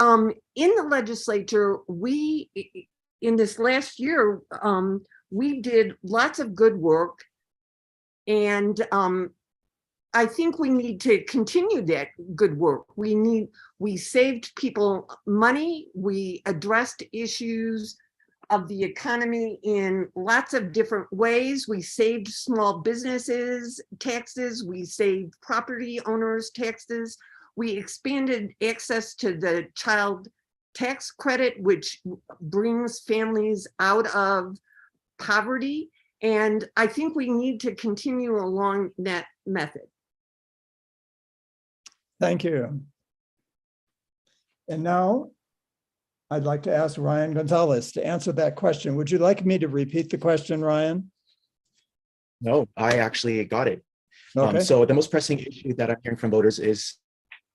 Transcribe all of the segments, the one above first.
in the legislature, in this last year, we did lots of good work, and I think we need to continue that good work. We saved people money. We addressed issues of the economy in lots of different ways. We saved small businesses taxes. We saved property owners taxes. We expanded access to the child tax credit, which brings families out of poverty. And I think we need to continue along that method. Thank you. And now I'd like to ask Ryan Gonzalez to answer that question. Would you like me to repeat the question, Ryan? No, I actually got it. Okay. So the most pressing issue that I'm hearing from voters is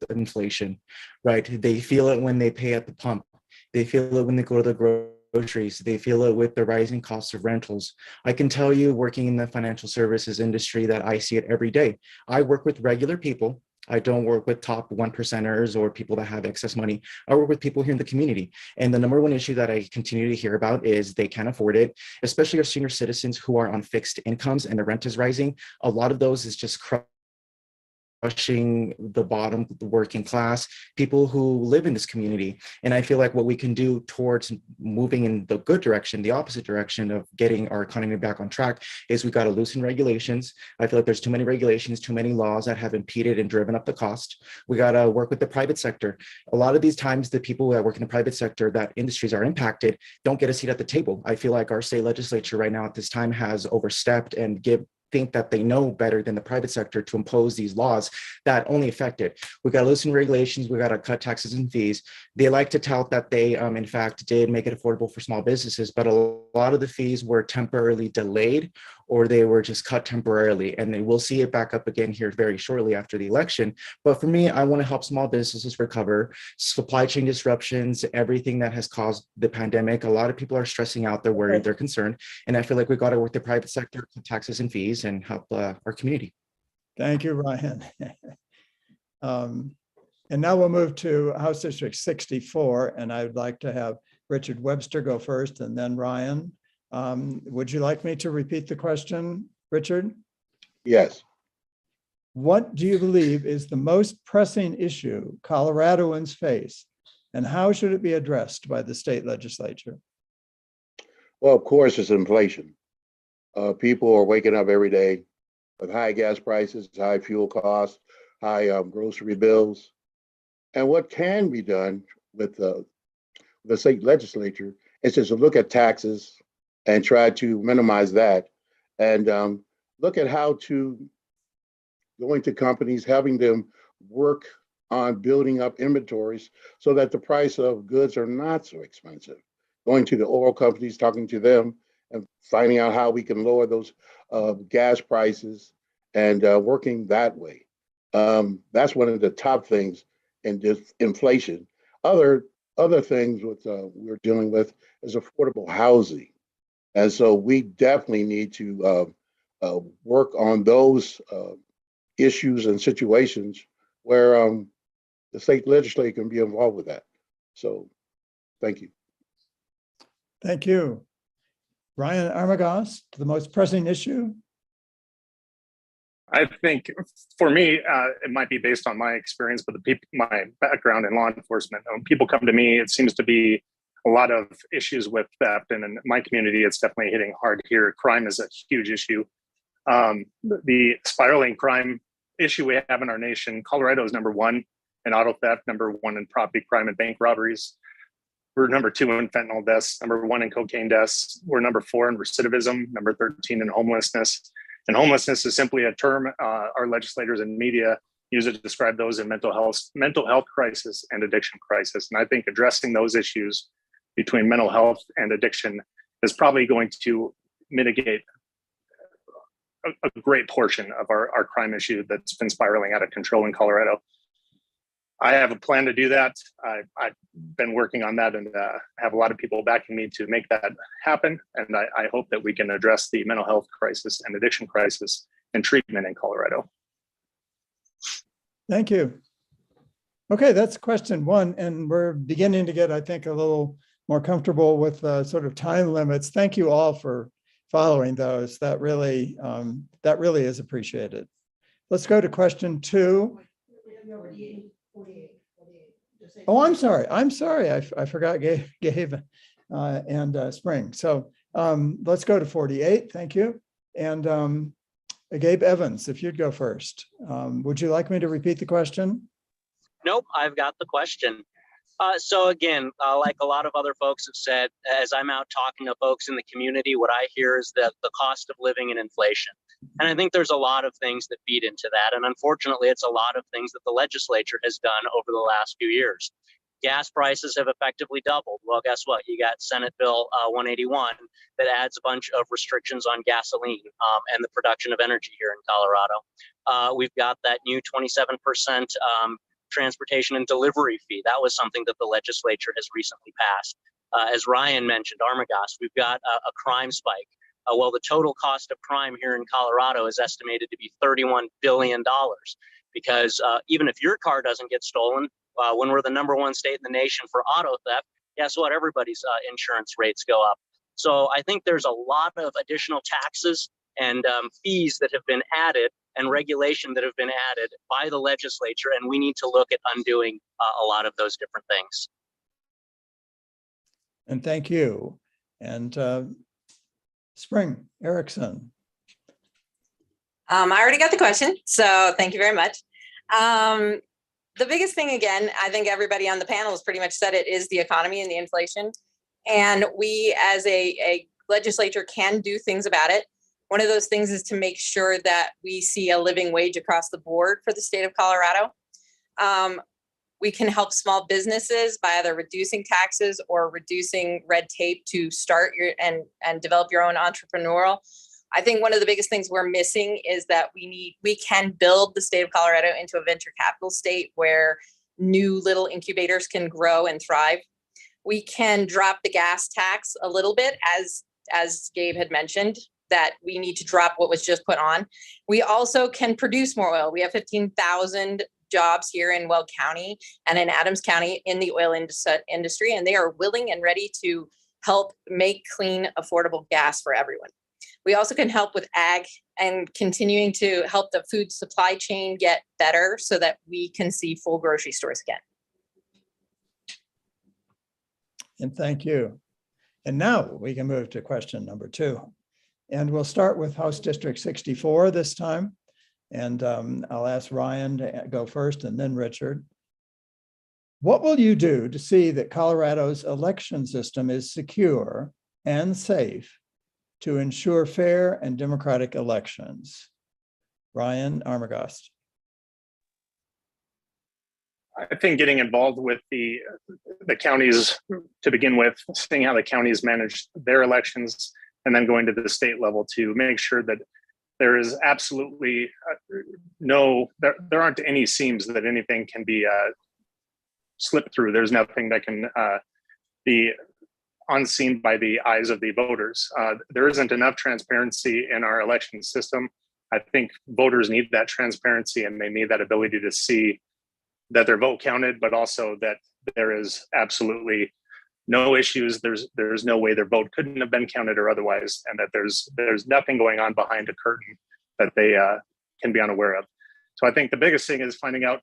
inflation, right? They feel it when they pay at the pump. They feel it when they go to the groceries. They feel it with the rising costs of rentals. I can tell you, working in the financial services industry, that I see it every day. I work with regular people. I don't work with top 1%ers or people that have excess money. I work with people here in the community. And the number one issue that I continue to hear about is they can't afford it, especially our senior citizens who are on fixed incomes and the rent is rising. A lot of those is just crushing the bottom, the working class, people who live in this community. And I feel like what we can do towards moving in the good direction, the opposite direction of getting our economy back on track, is we got to loosen regulations. I feel like there's too many regulations, too many laws that have impeded and driven up the cost. We got to work with the private sector. A lot of these times, the people that work in the private sector, that industries are impacted, don't get a seat at the table. I feel like our state legislature right now at this time has overstepped and think that they know better than the private sector to impose these laws that only affect it. We got to loosen regulations. We got to cut taxes and fees. They like to tout that they, in fact, did make it affordable for small businesses, but a lot of the fees were temporarily delayed, or they were just cut temporarily. And then we'll see it back up again here very shortly after the election. But for me, I want to help small businesses recover, supply chain disruptions, everything that has caused the pandemic. A lot of people are stressing out, they're worried, they're concerned. And I feel like we got to work the private sector, taxes and fees, and help our community. Thank you, Ryan. And now we'll move to House District 64, and I would like to have Richard Webster go first and then Ryan. Would you like me to repeat the question, Richard? Yes. What do you believe is the most pressing issue Coloradoans face, and how should it be addressed by the state legislature? Well, of course, it's inflation. People are waking up every day with high gas prices, high fuel costs, high grocery bills. And what can be done with the state legislature is just to look at taxes and try to minimize that, and look at how to go into companies, having them work on building up inventories so that the price of goods are not so expensive. Going to the oil companies, talking to them, and finding out how we can lower those gas prices, and working that way. That's one of the top things in this inflation. Other things we're dealing with is affordable housing. And so we definitely need to work on those issues and situations where the state legislature can be involved with that. So thank you. Thank you. Ryan Armagost, the most pressing issue? I think for me, it might be based on my experience, but my background in law enforcement. When people come to me, it seems to be a lot of issues with theft, and in my community, it's definitely hitting hard here. Crime is a huge issue. The spiraling crime issue we have in our nation, Colorado is number one in auto theft, number one in property crime and bank robberies. We're number two in fentanyl deaths, number one in cocaine deaths. We're number four in recidivism, number 13 in homelessness. And homelessness is simply a term our legislators and media use it to describe those in mental health crisis and addiction crisis. And I think addressing those issues between mental health and addiction is probably going to mitigate a great portion of our crime issue that's been spiraling out of control in Colorado. I have a plan to do that. I've been working on that, and have a lot of people backing me to make that happen. And I hope that we can address the mental health crisis and addiction crisis and treatment in Colorado. Thank you. Okay, that's question one, and we're beginning to get, I think, a little more comfortable with sort of time limits. Thank you all for following those. That really is appreciated. Let's go to question two. Oh, I'm sorry. I forgot Gabe and Spring. So let's go to 48. Thank you. And Gabe Evans, if you'd go first. Would you like me to repeat the question? Nope, I've got the question. So again, like a lot of other folks have said, as I'm out talking to folks in the community, what I hear is that the cost of living and inflation. And I think there's a lot of things that feed into that. And unfortunately, it's a lot of things that the legislature has done over the last few years. Gas prices have effectively doubled. Well, guess what? You got Senate Bill 181 that adds a bunch of restrictions on gasoline and the production of energy here in Colorado. We've got that new 27% transportation and delivery fee. That was something that the legislature has recently passed. As Ryan mentioned, Armagost, we've got a crime spike. Well, the total cost of crime here in Colorado is estimated to be $31 billion because even if your car doesn't get stolen, when we're the #1 state in the nation for auto theft, guess what? Everybody's insurance rates go up. So I think there's a lot of additional taxes and fees that have been added and regulation that have been added by the legislature, and we need to look at undoing a lot of those different things. And thank you. And Spring Erickson. I already got the question, so thank you very much. The biggest thing, again, I think everybody on the panel has pretty much said it, is the economy and the inflation. And we as a legislature can do things about it. One of those things is to make sure that we see a living wage across the board for the state of Colorado. We can help small businesses by either reducing taxes or reducing red tape to start and develop your own entrepreneurial. I think one of the biggest things we're missing is that we can build the state of Colorado into a venture capital state where new little incubators can grow and thrive. We can drop the gas tax a little bit, as Gabe had mentioned, that we need to drop what was just put on. We also can produce more oil. We have 15,000 jobs here in Weld County and in Adams County in the oil industry, and they are willing and ready to help make clean, affordable gas for everyone. We also can help with ag and continuing to help the food supply chain get better so that we can see full grocery stores again. And thank you. And now we can move to question number 2. And we'll start with House District 64 this time. And I'll ask Ryan to go first and then Richard. What will you do to see that Colorado's election system is secure and safe to ensure fair and democratic elections? Ryan Armagost. I think getting involved with the counties to begin with, seeing how the counties manage their elections, and then going to the state level to make sure that there is absolutely there aren't any seams that anything can be slipped through. There's nothing that can be unseen by the eyes of the voters. There isn't enough transparency in our election system. I think voters need that transparency, and they need that ability to see that their vote counted, but also that there is absolutely no issues. There's no way their vote couldn't have been counted or otherwise, and that there's nothing going on behind a curtain that they can be unaware of. So I think the biggest thing is finding out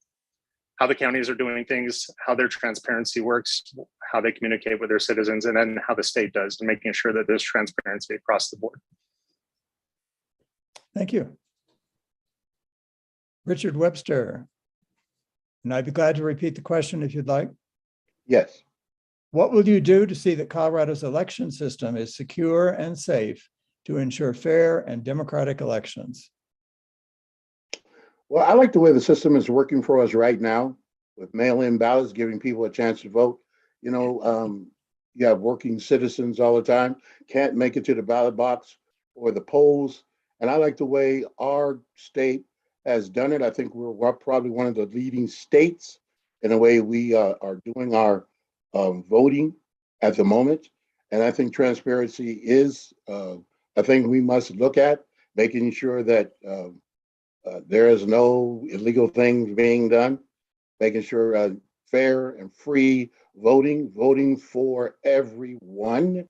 how the counties are doing things, how their transparency works, how they communicate with their citizens, and then how the state does, and making sure that there's transparency across the board. Thank you. Richard Webster. And I'd be glad to repeat the question if you'd like. Yes. What will you do to see that Colorado's election system is secure and safe to ensure fair and democratic elections? Well, I like the way the system is working for us right now with mail-in ballots, giving people a chance to vote. You know, you have working citizens all the time, can't make it to the ballot box or the polls. And I like the way our state has done it. I think we're probably one of the leading states in the way we are doing our voting at the moment. And I think transparency is a thing we must look at, making sure that there is no illegal things being done. making sure fair and free voting for everyone,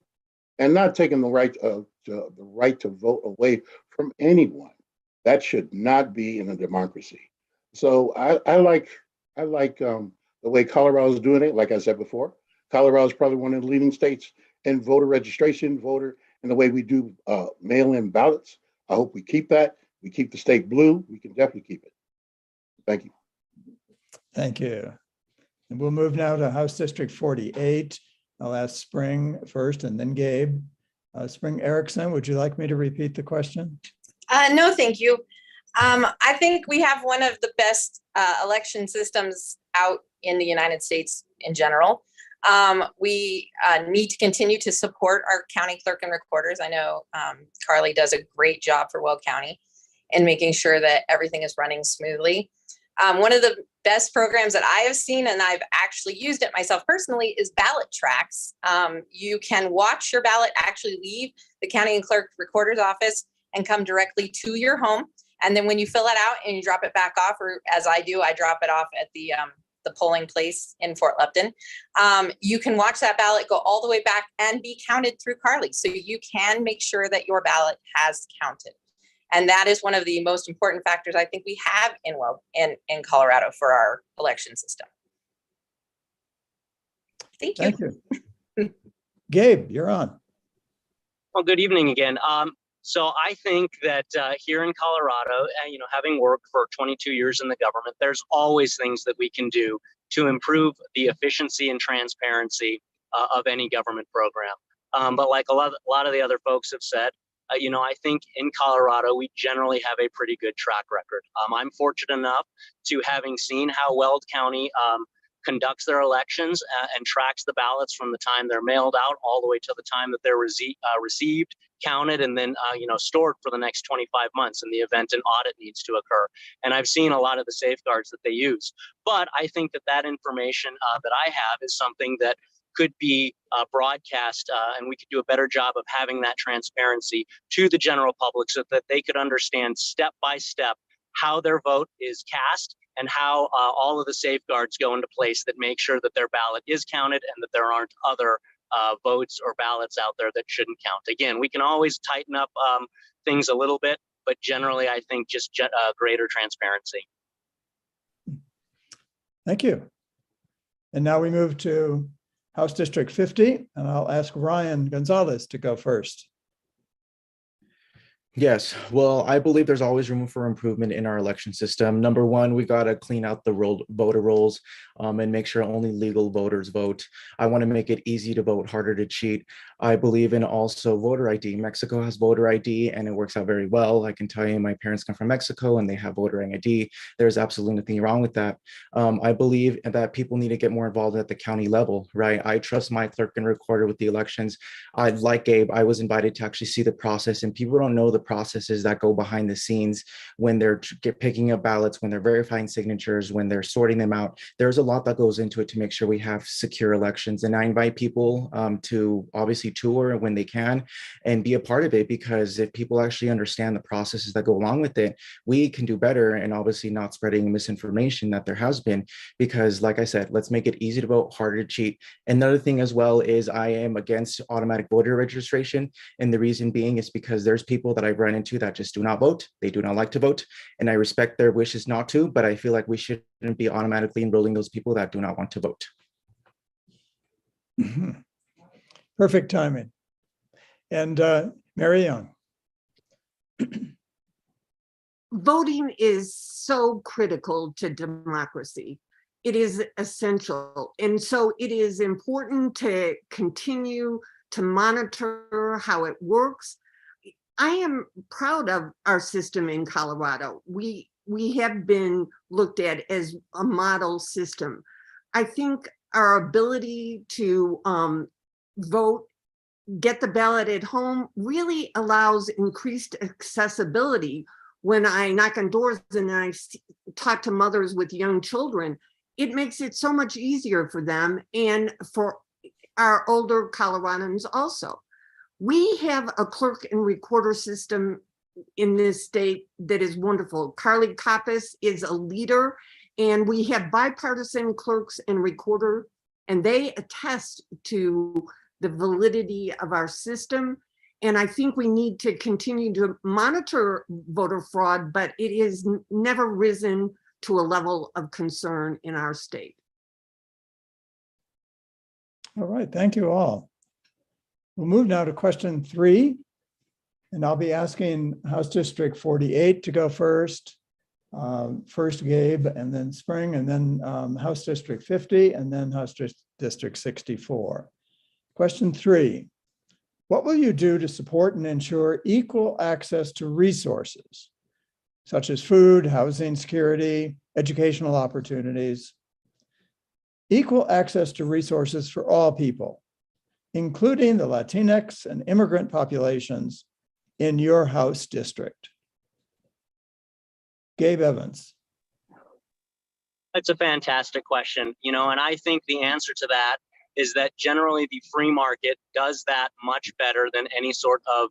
and not taking the right to vote away from anyone. That should not be in a democracy. So I like the way Colorado's doing it. Like I said before, Colorado is probably one of the leading states in voter registration, and the way we do mail-in ballots. I hope we keep that. We keep the state blue. We can definitely keep it. Thank you. Thank you. And we'll move now to House District 48. I'll ask Spring first and then Gabe. Spring Erickson, would you like me to repeat the question? No, thank you. I think we have one of the best election systems out in the United States in general. We need to continue to support our county clerk and recorders. I know Carly does a great job for Weld County in making sure that everything is running smoothly. One of the best programs that I have seen, and I've actually used it myself personally, is ballot tracks. You can watch your ballot actually leave the county and clerk recorder's office and come directly to your home. And then when you fill it out and you drop it back off, or as I do, I drop it off at the polling place in Fort Lupton. You can watch that ballot go all the way back and be counted through Carly. So you can make sure that your ballot has counted. And that is one of the most important factors I think we have in Colorado for our election system. Thank you. Thank you. Gabe, you're on. Well, good evening again. So I think that here in Colorado, having worked for 22 years in the government, there's always things that we can do to improve the efficiency and transparency of any government program. But like a lot of the other folks have said, I think in Colorado, we generally have a pretty good track record. I'm fortunate enough to having seen how Weld County conducts their elections and tracks the ballots from the time they're mailed out all the way to the time that they're received, counted, and then stored for the next 25 months in the event an audit needs to occur. And I've seen a lot of the safeguards that they use. But I think that information that I have is something that could be broadcast, and we could do a better job of having that transparency to the general public so that they could understand step by step how their vote is cast and how all of the safeguards go into place that make sure that their ballot is counted and that there aren't other votes or ballots out there that shouldn't count. Again, we can always tighten up things a little bit, but generally I think just greater transparency. Thank you. And now we move to House District 50, and I'll ask Ryan Gonzalez to go first. Yes, well, I believe there's always room for improvement in our election system. Number one, we got to clean out the voter rolls and make sure only legal voters vote. I want to make it easy to vote, harder to cheat. I believe in also voter ID. Mexico has voter ID and it works out very well. I can tell you my parents come from Mexico and they have voter ID. There's absolutely nothing wrong with that. I believe that people need to get more involved at the county level, right? I trust my clerk and recorder with the elections. Like Gabe, I was invited to actually see the process, and people don't know the processes that go behind the scenes when they're picking up ballots, when they're verifying signatures, when they're sorting them out. There's a lot that goes into it to make sure we have secure elections. And I invite people to obviously tour when they can and be a part of it, because if people actually understand the processes that go along with it, we can do better, and obviously not spreading misinformation that there has been, because like I said, let's make it easy to vote, harder to cheat. Another thing as well is I am against automatic voter registration. And the reason being is because there's people that I've run into that just do not vote. They do not like to vote. And I respect their wishes not to, but I feel like we shouldn't be automatically enrolling those people that do not want to vote. Perfect timing. And Mary Young. Voting is so critical to democracy. It is essential. And so it is important to continue to monitor how it works. I am proud of our system in Colorado. We have been looked at as a model system. I think our ability to vote, get the ballot at home, really allows increased accessibility. When I knock on doors and I talk to mothers with young children, it makes it so much easier for them and for our older Coloradans also. We have a clerk and recorder system in this state that is wonderful. Carly Koppas is a leader And we have bipartisan clerks and recorder, and they attest to the validity of our system. And I think we need to continue to monitor voter fraud, but it has never risen to a level of concern in our state. All right, thank you all. We'll move now to question 3. And I'll be asking House District 48 to go first. First Gabe, and then Spring, and then House District 50, and then House District 64. Question 3. What will you do to support and ensure equal access to resources, such as food, housing, security, educational opportunities? Equal access to resources for all people, including the Latinx and immigrant populations in your House district. Gabe Evans. It's a fantastic question, and I think the answer to that is that generally the free market does that much better than any sort of,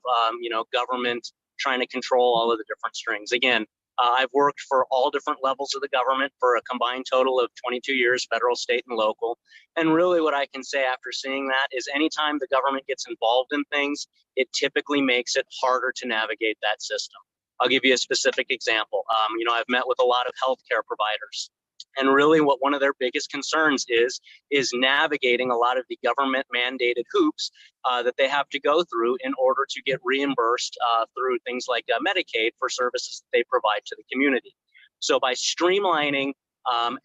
government trying to control all of the different strings. Again, I've worked for all different levels of the government for a combined total of 22 years, federal, state, and local. And really what I can say after seeing that is anytime the government gets involved in things, it typically makes it harder to navigate that system. I'll give you a specific example. I've met with a lot of healthcare providers. And really what one of their biggest concerns is navigating a lot of the government mandated hoops that they have to go through in order to get reimbursed through things like Medicaid for services that they provide to the community. So by streamlining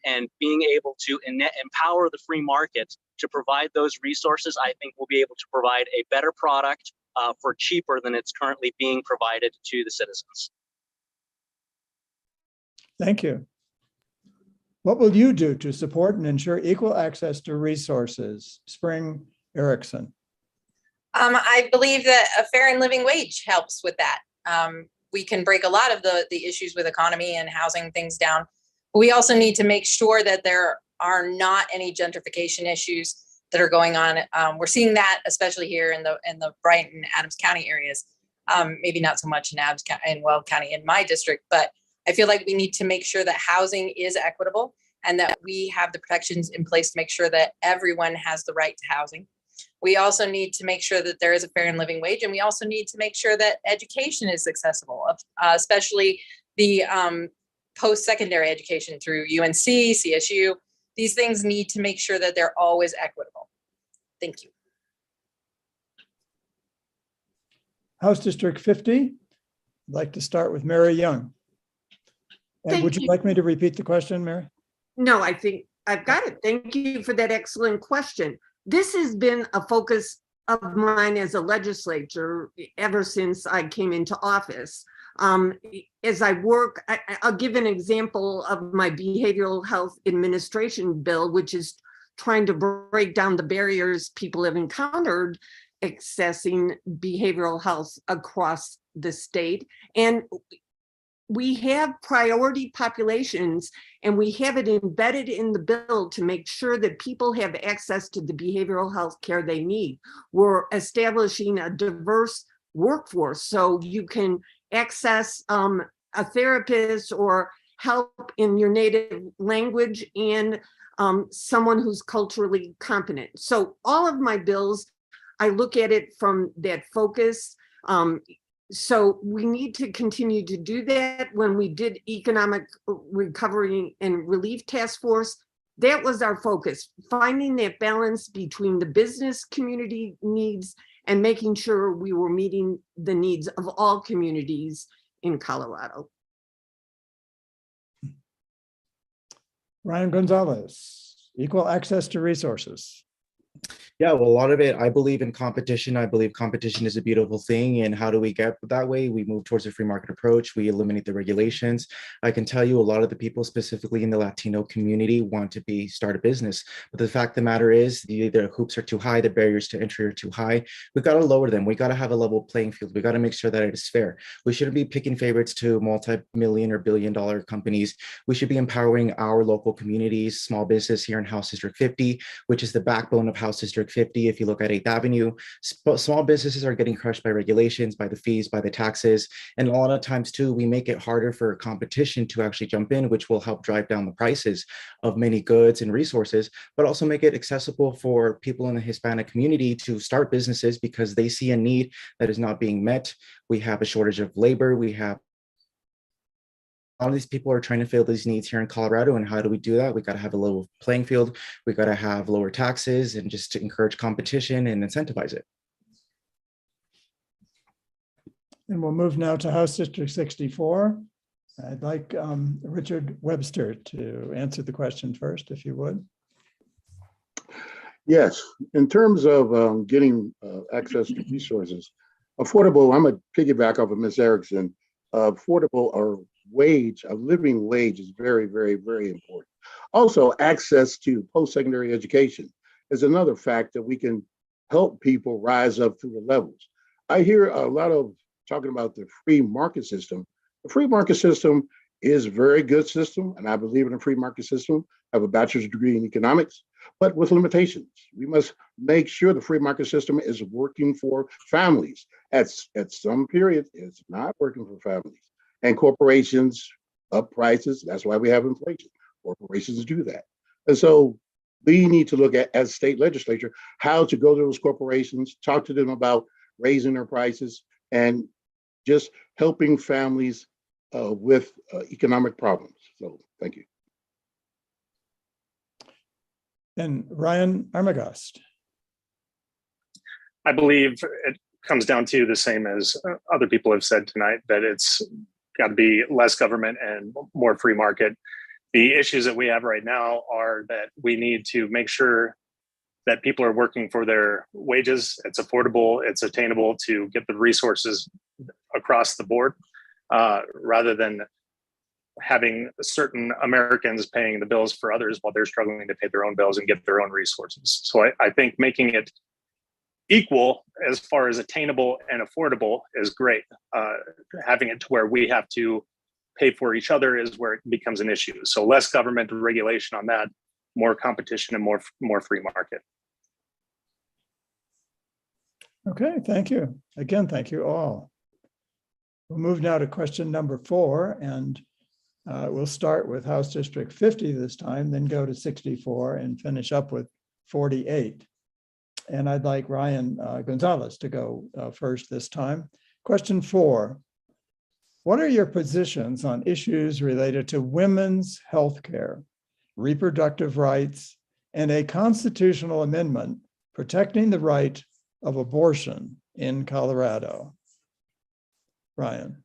and being able to empower the free market to provide those resources, I think we'll be able to provide a better product for cheaper than it's currently being provided to the citizens. Thank you. What will you do to support and ensure equal access to resources? Spring Erickson. I believe that a fair and living wage helps with that. We can break a lot of the issues with economy and housing things down. But we also need to make sure that there are not any gentrification issues that are going on. We're seeing that especially here in the Brighton, Adams County areas. Maybe not so much in Weld County in my district, but I feel like we need to make sure that housing is equitable and that we have the protections in place to make sure that everyone has the right to housing. We also need to make sure that there is a fair and living wage, and we also need to make sure that education is accessible, especially the post-secondary education through UNC, CSU. These things need to make sure that they're always equitable. Thank you. House District 50. I'd like to start with Mary Young. And would you like me to repeat the question, Mary? No, I think I've got it. Thank you for that excellent question. This has been a focus of mine as a legislator ever since I came into office. As I work, I'll give an example of my behavioral health administration bill, which is trying to break down the barriers people have encountered accessing behavioral health across the state. And we have priority populations, and we have it embedded in the bill to make sure that people have access to the behavioral health care they need. We're establishing a diverse workforce so you can access a therapist or help in your native language and someone who's culturally competent. So all of my bills, I look at it from that focus. So we need to continue to do that. When we did Economic Recovery and Relief Task Force, that was our focus, finding that balance between the business community needs and making sure we were meeting the needs of all communities in Colorado. Ryan Gonzalez, equal access to resources. Yeah, well, a lot of it, I believe in competition. I believe competition is a beautiful thing. And how do we get that way? We move towards a free market approach. We eliminate the regulations. I can tell you a lot of the people, specifically in the Latino community, want to start a business. But the fact of the matter is the hoops are too high. The barriers to entry are too high. We've got to lower them. We got to have a level playing field. We got to make sure that it is fair. We shouldn't be picking favorites to multi-million or billion-dollar companies. We should be empowering our local communities, small business here in House District 50, which is the backbone of House House District 50, if you look at 8th Avenue, small businesses are getting crushed by regulations, by the fees, by the taxes. And a lot of times too, we make it harder for competition to actually jump in, which will help drive down the prices of many goods and resources, but also make it accessible for people in the Hispanic community to start businesses because they see a need that is not being met. We have a shortage of labor. We have a lot of these people are trying to fill these needs here in Colorado. And how do we do that? We got to have a level playing field. We got to have lower taxes and just to encourage competition and incentivize it. And we'll move now to House District 64. I'd like Richard Webster to answer the question first, if you would. Yes, in terms of getting access to resources, affordable, I'm a piggyback off of Ms. Erickson, affordable or wage, a living wage is very, very, very important. Also, access to post-secondary education is another fact that we can help people rise up through the levels. I hear a lot of talking about the free market system. The free market system is a very good system, and I believe in a free market system. I have a bachelor's degree in economics, but with limitations. We must make sure the free market system is working for families. At some period, it's not working for families. And corporations up prices. That's why we have inflation. Corporations do that. And so we need to look at, as state legislature, how to go to those corporations, talk to them about raising their prices and just helping families with economic problems. So thank you. And Ryan Armagost. I believe it comes down to the same as other people have said tonight, that it's got to be less government and more free market. The issues that we have right now are that we need to make sure that people are working for their wages. It's affordable, it's attainable to get the resources across the board, rather than having certain Americans paying the bills for others while they're struggling to pay their own bills and get their own resources. So I think making it equal as far as attainable and affordable is great. Having it to where we have to pay for each other is where it becomes an issue. So less government regulation on that, more competition and more free market. Okay, thank you. Again, thank you all. We'll move now to question number 4, and we'll start with House District 50 this time, then go to 64 and finish up with 48. And I'd like Ryan Gonzalez to go first this time. Question 4, what are your positions on issues related to women's health care, reproductive rights, and a constitutional amendment protecting the right of abortion in Colorado? Ryan.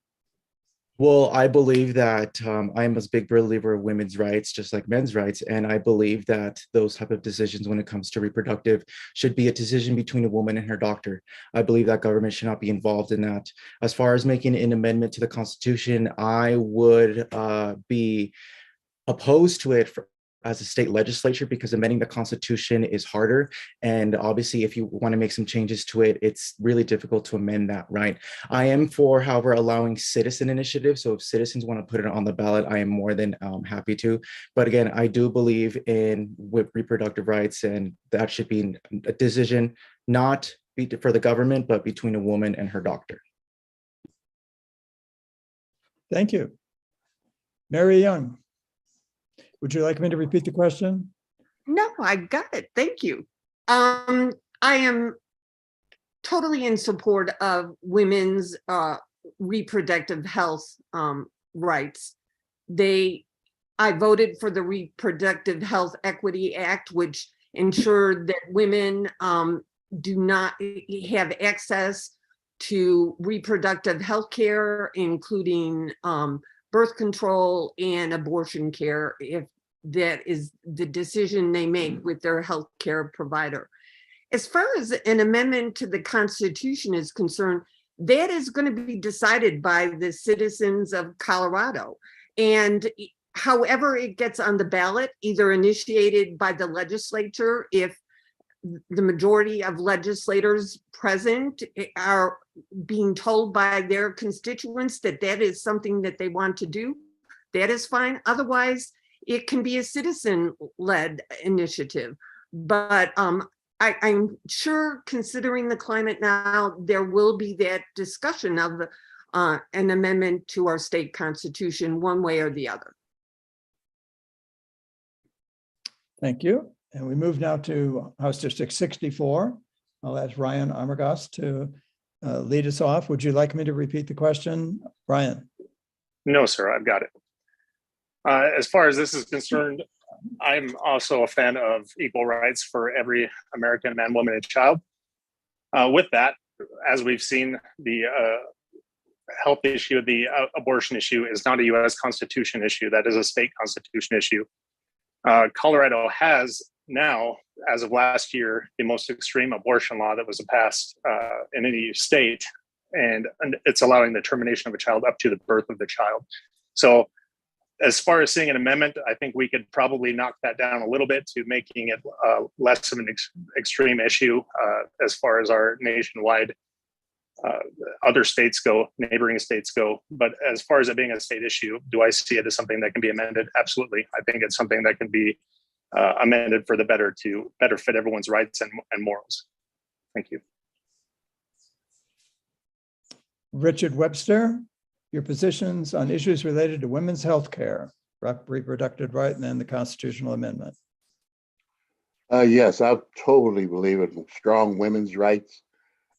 Well, I believe that I'm a big believer of women's rights, just like men's rights. And I believe that those type of decisions when it comes to reproductive should be a decision between a woman and her doctor. I believe that government should not be involved in that. As far as making an amendment to the Constitution, I would be opposed to it as a state legislature, because amending the Constitution is harder. And obviously, if you want to make some changes to it, it's really difficult to amend that, right? I am for, however, allowing citizen initiative. So if citizens want to put it on the ballot, I am more than happy to. But again, I do believe in reproductive rights, and that should be a decision not for the government, but between a woman and her doctor. Thank you. Mary Young. Would you like me to repeat the question? No, I got it. Thank you. I am totally in support of women's reproductive health rights. I voted for the Reproductive Health Equity Act, which ensured that women do not have access to reproductive health care, including birth control and abortion care, if that is the decision they make with their health care provider. As far as an amendment to the Constitution is concerned, that is going to be decided by the citizens of Colorado. And however it gets on the ballot, either initiated by the legislature, if the majority of legislators present are being told by their constituents that that is something that they want to do, that is fine. Otherwise, it can be a citizen-led initiative. But I'm sure, considering the climate now, there will be that discussion of an amendment to our state constitution, one way or the other. Thank you. And we move now to House District 64. I'll ask Ryan Armagost to lead us off. Would you like me to repeat the question, Ryan? No, sir, I've got it. As far as this is concerned, I'm also a fan of equal rights for every American man, woman, and child. With that, as we've seen, the health issue, the abortion issue is not a U.S. Constitution issue. That is a state constitution issue. Colorado has now, as of last year, the most extreme abortion law that was passed in any state, and it's allowing the termination of a child up to the birth of the child. So as far as seeing an amendment, I think we could probably knock that down a little bit to making it less of an extreme issue as far as our nationwide other states go, neighboring states go. But as far as it being a state issue, do I see it as something that can be amended? Absolutely. I think it's something that can be amended for the better to better fit everyone's rights and morals. Thank you. Richard Webster, your positions on issues related to women's health care, reproductive right, and then the constitutional amendment. Yes, I totally believe in strong women's rights.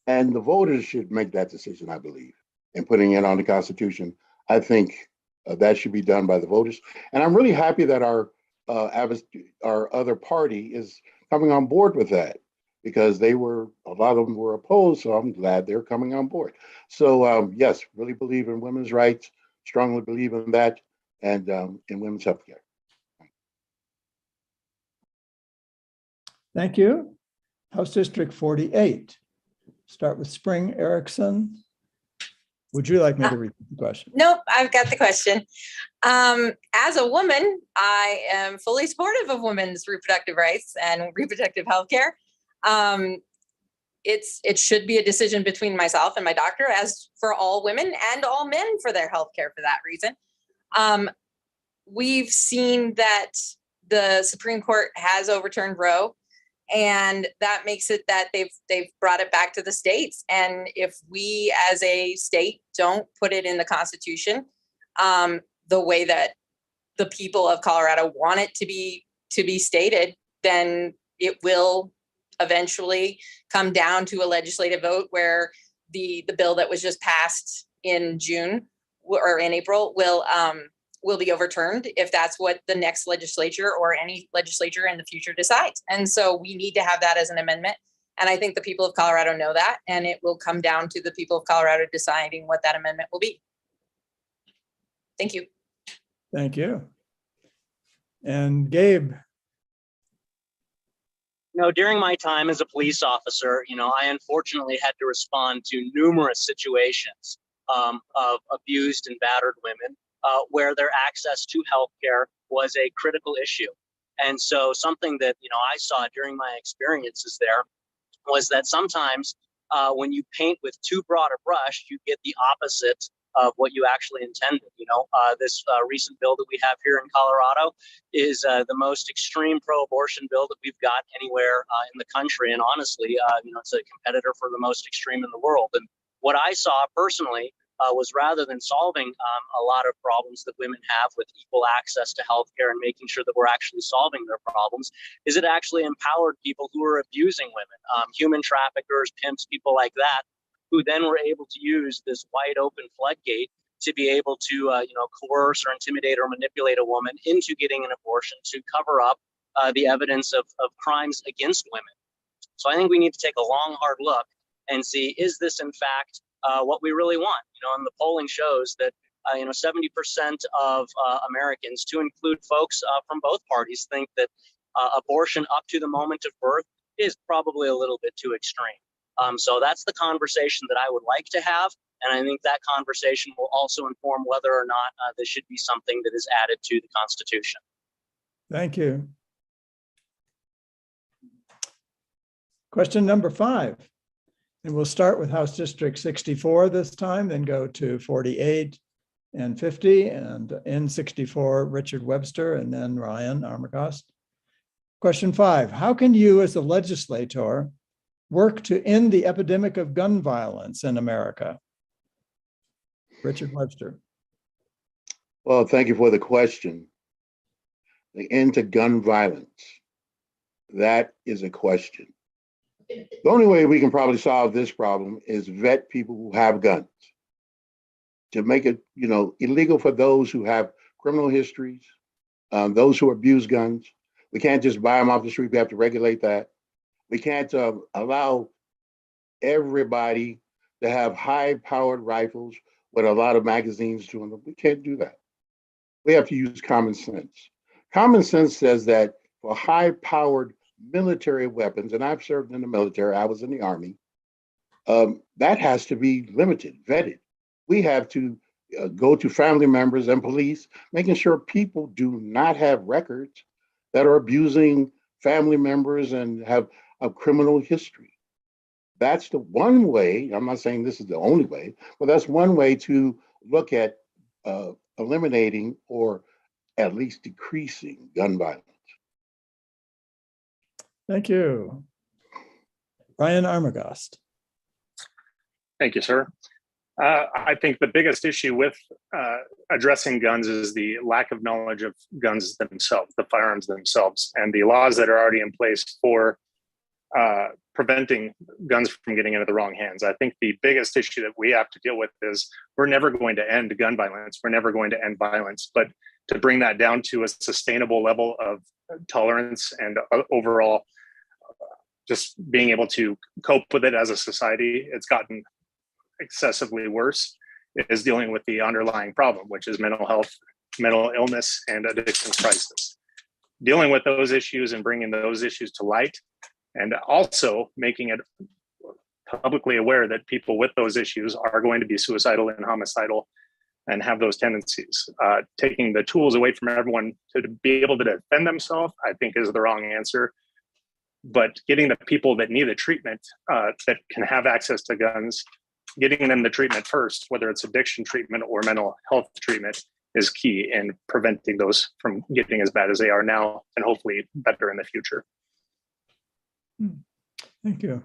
And the voters should make that decision, I believe, in putting it on the Constitution. I think that should be done by the voters. And I'm really happy that our other party is coming on board with that, because a lot of them were opposed. So I'm glad they're coming on board. So yes, really believe in women's rights, strongly believe in that, and in women's health care. Thank you. House District 48. Start with Spring Erickson. Would you like me to repeat the question? Nope, I've got the question. As a woman, I am fully supportive of women's reproductive rights and reproductive health care. It should be a decision between myself and my doctor, as for all women and all men for their health care for that reason. We've seen that the Supreme Court has overturned Roe, and that makes it that they've brought it back to the states. And if we as a state don't put it in the Constitution the way that the people of Colorado want it to be stated, then it will eventually come down to a legislative vote where the bill that was just passed in June or in April will be overturned if that's what the next legislature or any legislature in the future decides. And so we need to have that as an amendment. And I think the people of Colorado know that, and it will come down to the people of Colorado deciding what that amendment will be. Thank you. Thank you. And Gabe. During my time as a police officer, I unfortunately had to respond to numerous situations of abused and battered women where their access to healthcare was a critical issue. And so something that, I saw during my experiences there was that sometimes when you paint with too broad a brush, you get the opposite of what you actually intended. This recent bill that we have here in Colorado is the most extreme pro-abortion bill that we've got anywhere in the country. And honestly, it's a competitor for the most extreme in the world. And what I saw personally was, rather than solving a lot of problems that women have with equal access to healthcare and making sure that we're actually solving their problems, is it actually empowered people who are abusing women, human traffickers, pimps, people like that, who then were able to use this wide open floodgate to be able to, coerce or intimidate or manipulate a woman into getting an abortion to cover up the evidence of crimes against women. So I think we need to take a long, hard look and see, is this in fact what we really want? And the polling shows that 70% of Americans, to include folks from both parties, think that abortion up to the moment of birth is probably a little bit too extreme. So that's the conversation that I would like to have. And I think that conversation will also inform whether or not this should be something that is added to the Constitution. Thank you. Question number 5. And we'll start with House District 64 this time, then go to 48 and 50, and in 64, Richard Webster, and then Ryan Armagost. Question 5, how can you as a legislator work to end the epidemic of gun violence in America? Richard Webster. Well, thank you for the question. The end to gun violence. That is a question. The only way we can probably solve this problem is vet people who have guns. To make it, illegal for those who have criminal histories, those who abuse guns. We can't just buy them off the street. We have to regulate that. We can't allow everybody to have high-powered rifles with a lot of magazines to them. We can't do that. We have to use common sense. Common sense says that for high-powered military weapons, and I've served in the military, I was in the Army, that has to be limited, vetted. We have to go to family members and police, making sure people do not have records that are abusing family members and have a criminal history. That's the one way, I'm not saying this is the only way, but that's one way to look at eliminating or at least decreasing gun violence. Thank you. Ryan Armagost. Thank you, sir. I think the biggest issue with addressing guns is the lack of knowledge of guns themselves, the firearms themselves, and the laws that are already in place for preventing guns from getting into the wrong hands. I think the biggest issue that we have to deal with is we're never going to end gun violence. We're never going to end violence, but to bring that down to a sustainable level of tolerance and overall just being able to cope with it as a society, it's gotten excessively worse, is dealing with the underlying problem, which is mental health, mental illness, and addiction crisis. Dealing with those issues and bringing those issues to light, and also making it publicly aware that people with those issues are going to be suicidal and homicidal and have those tendencies. Taking the tools away from everyone to be able to defend themselves, I think, is the wrong answer. But getting the people that need the treatment, that can have access to guns, getting them the treatment first, whether it's addiction treatment or mental health treatment, is key in preventing those from getting as bad as they are now and hopefully better in the future. Thank you.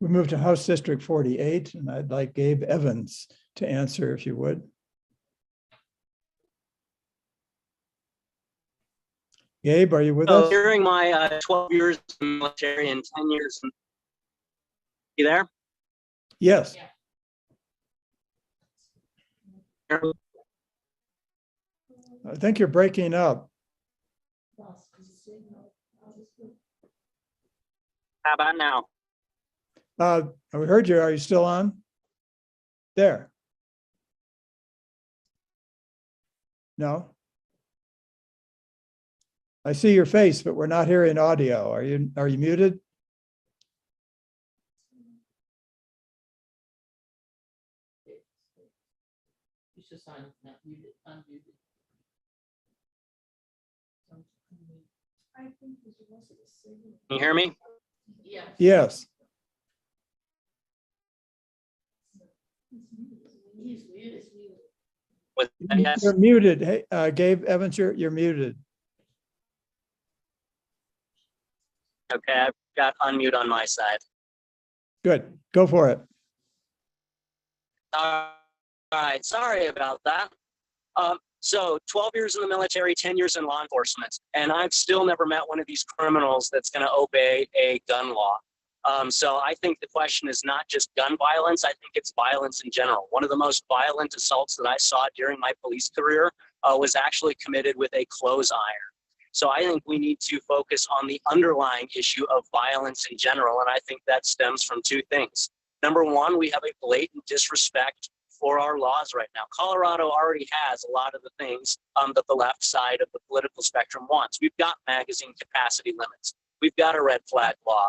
We move to House District 48, and I'd like Gabe Evans to answer, if you would. Gabe, are you with us? During my 12 years in the military and 10 years, you there? Yes. I think you're breaking up. How about now? We heard you. Are you still on? There. No. I see your face, but we're not hearing audio. Are you muted? Can you hear me? Yes. Yes. You're muted. Hey, Gabe Evans, you're muted. Okay, I've got unmute on my side. Good. Go for it. All right, sorry about that. So 12 years in the military, 10 years in law enforcement, and I've still never met one of these criminals that's going to obey a gun law. So I think the question is not just gun violence, I think it's violence in general. One of the most violent assaults that I saw during my police career was actually committed with a clothes iron. So I think we need to focus on the underlying issue of violence in general, and I think that stems from two things. Number one, we have a blatant disrespect for our laws right now. Colorado already has a lot of the things that the left side of the political spectrum wants. We've got magazine capacity limits. We've got a red flag law.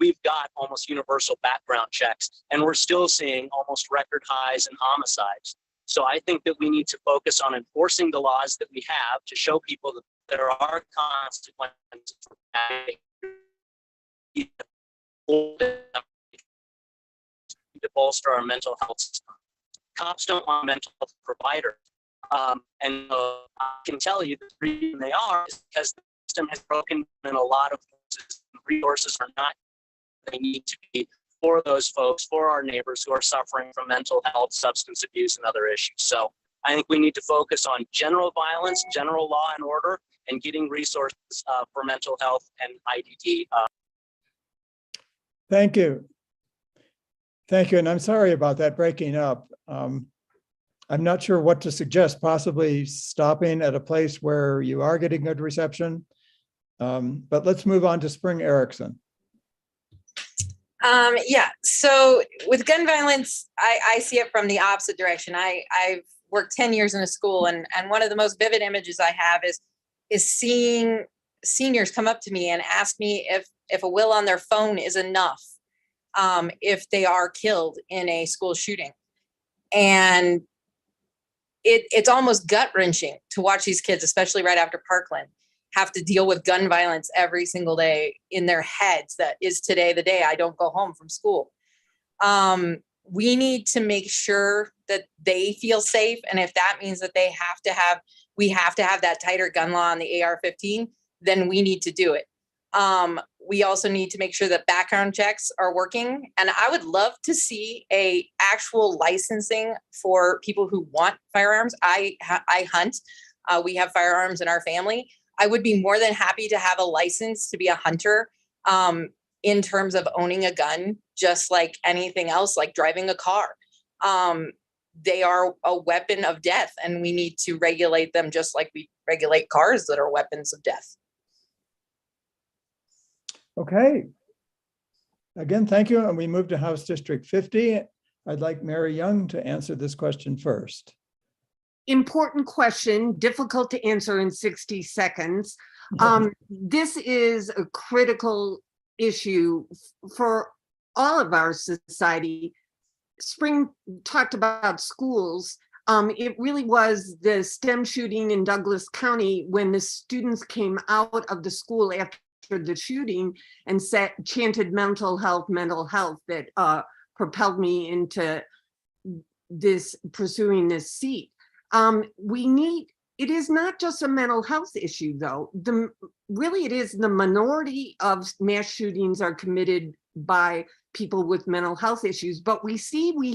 We've got almost universal background checks, and we're still seeing almost record highs in homicides. So I think that we need to focus on enforcing the laws that we have to show people that there are consequences to bolster our mental health system. Cops don't want mental health providers. I can tell you the reason they are is because the system has broken in a lot of places. Resources are not they need to be for those folks, for our neighbors who are suffering from mental health, substance abuse, and other issues. So I think we need to focus on general violence, general law and order, and getting resources for mental health and IDD. Thank you. Thank you. And I'm sorry about that breaking up. I'm not sure what to suggest, possibly stopping at a place where you are getting good reception. But let's move on to Spring Erickson. Yeah, so with gun violence, I see it from the opposite direction. I've worked 10 years in a school, and one of the most vivid images I have is seeing seniors come up to me and ask me if a will on their phone is enough if they are killed in a school shooting. And it's almost gut-wrenching to watch these kids, especially right after Parkland, have to deal with gun violence every single day in their heads. That is today the day I don't go home from school. We need to make sure that they feel safe. And if that means that we have to have that tighter gun law on the AR-15, then we need to do it. We also need to make sure that background checks are working. And I would love to see a actual licensing for people who want firearms. I hunt. We have firearms in our family. I would be more than happy to have a license to be a hunter in terms of owning a gun, just like anything else, like driving a car. They are a weapon of death, and we need to regulate them just like we regulate cars that are weapons of death. Okay. Again, thank you. And we move to House District 50. I'd like Mary Young to answer this question first. Important question, difficult to answer in 60 seconds. This is a critical issue for all of our society. Spring talked about schools. It really was the STEM shooting in Douglas County when the students came out of the school after the shooting and chanted mental health, that propelled me into pursuing this seat. It is not just a mental health issue though. Really it is the minority of mass shootings are committed by people with mental health issues, but we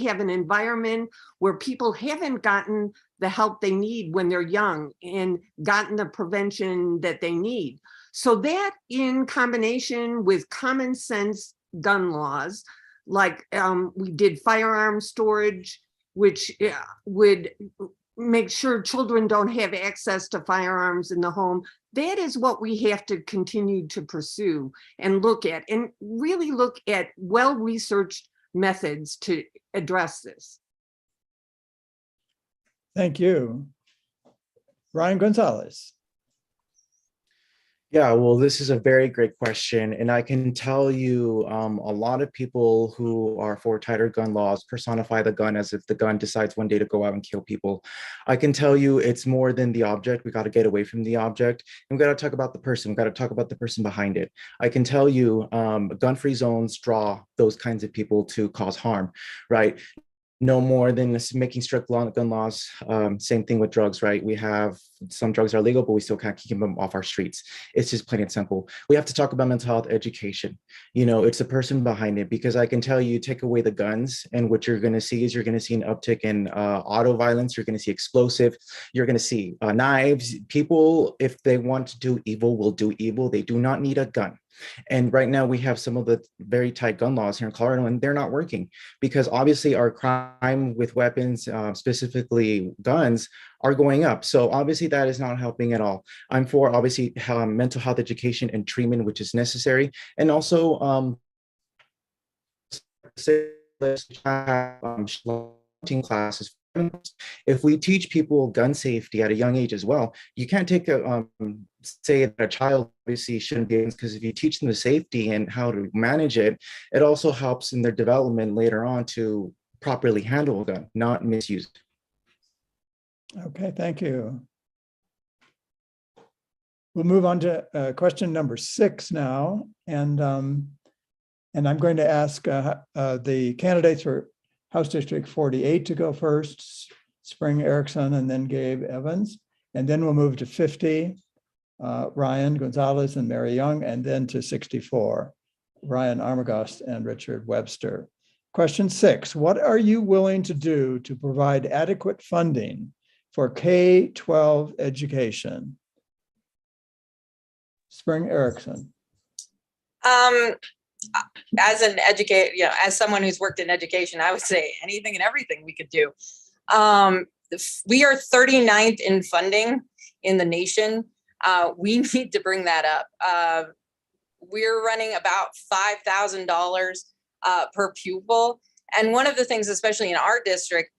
have an environment where people haven't gotten the help they need when they're young and gotten the prevention that they need. So that in combination with common sense gun laws, like we did firearm storage, which would make sure children don't have access to firearms in the home. That is what we have to continue to pursue and look at, and really look at well-researched methods to address this. Thank you. Ryan Gonzalez. Yeah, well, this is a very great question. And I can tell you a lot of people who are for tighter gun laws personify the gun as if the gun decides one day to go out and kill people. I can tell you it's more than the object. We got to get away from the object. And we got to talk about the person. We got to talk about the person behind it. I can tell you gun-free zones draw those kinds of people to cause harm, right? No more than making strict gun laws. Same thing with drugs, right? We have some drugs are legal, but we still can't keep them off our streets. It's just plain and simple. We have to talk about mental health education. You know, it's the person behind it, because I can tell you, take away the guns, and what you're going to see is you're going to see an uptick in auto violence. You're going to see explosive. You're going to see knives. People, if they want to do evil, will do evil. They do not need a gun. And right now we have some of the very tight gun laws here in Colorado, and they're not working because obviously our crime with weapons, specifically guns, are going up. So obviously that is not helping at all. I'm for obviously mental health education and treatment, which is necessary. And also classes. If we teach people gun safety at a young age as well, you can't take say that a child obviously shouldn't be, because if you teach them the safety and how to manage it, it also helps in their development later on to properly handle a gun, not misuse it. Okay, thank you. We'll move on to question number 6 now, and I'm going to ask the candidates for House District 48 to go first. Spring Erickson, and then Gabe Evans. And then we'll move to 50, Ryan Gonzalez and Mary Young, and then to 64, Ryan Armagost and Richard Webster. Question 6, what are you willing to do to provide adequate funding for K-12 education? Spring Erickson. As an educator, as someone who's worked in education, I would say anything and everything we could do. We are 39th in funding in the nation. We need to bring that up. We're running about $5,000 per pupil. And one of the things, especially in our district,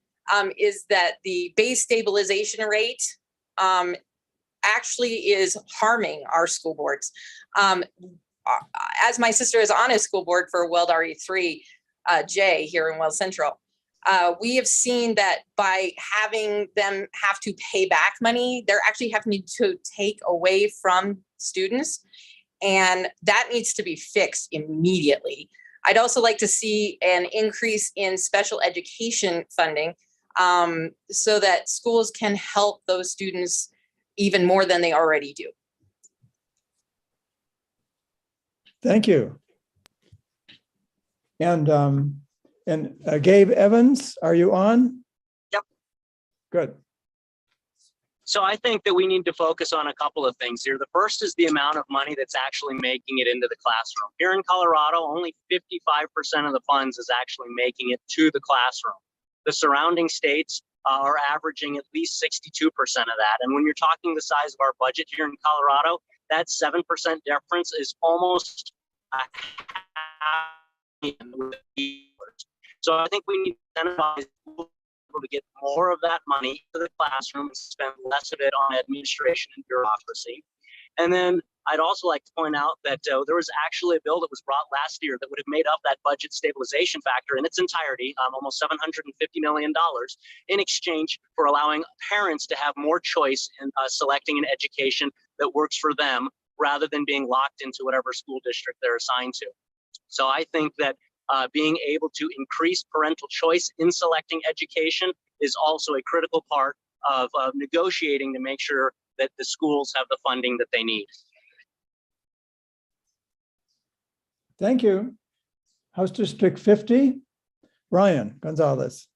is that the base stabilization rate actually is harming our school boards. As my sister is on a school board for Weld RE3 J here in Weld Central, we have seen that by having them have to pay back money, they're actually having to take away from students. And that needs to be fixed immediately. I'd also like to see an increase in special education funding so that schools can help those students even more than they already do. Thank you. And Gabe Evans, are you on? Yep. Good. So I think that we need to focus on a couple of things here. The first is the amount of money that's actually making it into the classroom. Here in Colorado, only 55% of the funds is actually making it to the classroom. The surrounding states are averaging at least 62% of that. And when you're talking the size of our budget here in Colorado, that 7% difference is almost a half. So I think we need to incentivize people to get more of that money to the classroom and spend less of it on administration and bureaucracy. And then I'd also like to point out that there was actually a bill that was brought last year that would have made up that budget stabilization factor in its entirety, almost $750 million, in exchange for allowing parents to have more choice in selecting an education that works for them rather than being locked into whatever school district they're assigned to. So I think that being able to increase parental choice in selecting education is also a critical part of negotiating to make sure that the schools have the funding that they need. Thank you. House District 50, Ryan Gonzalez.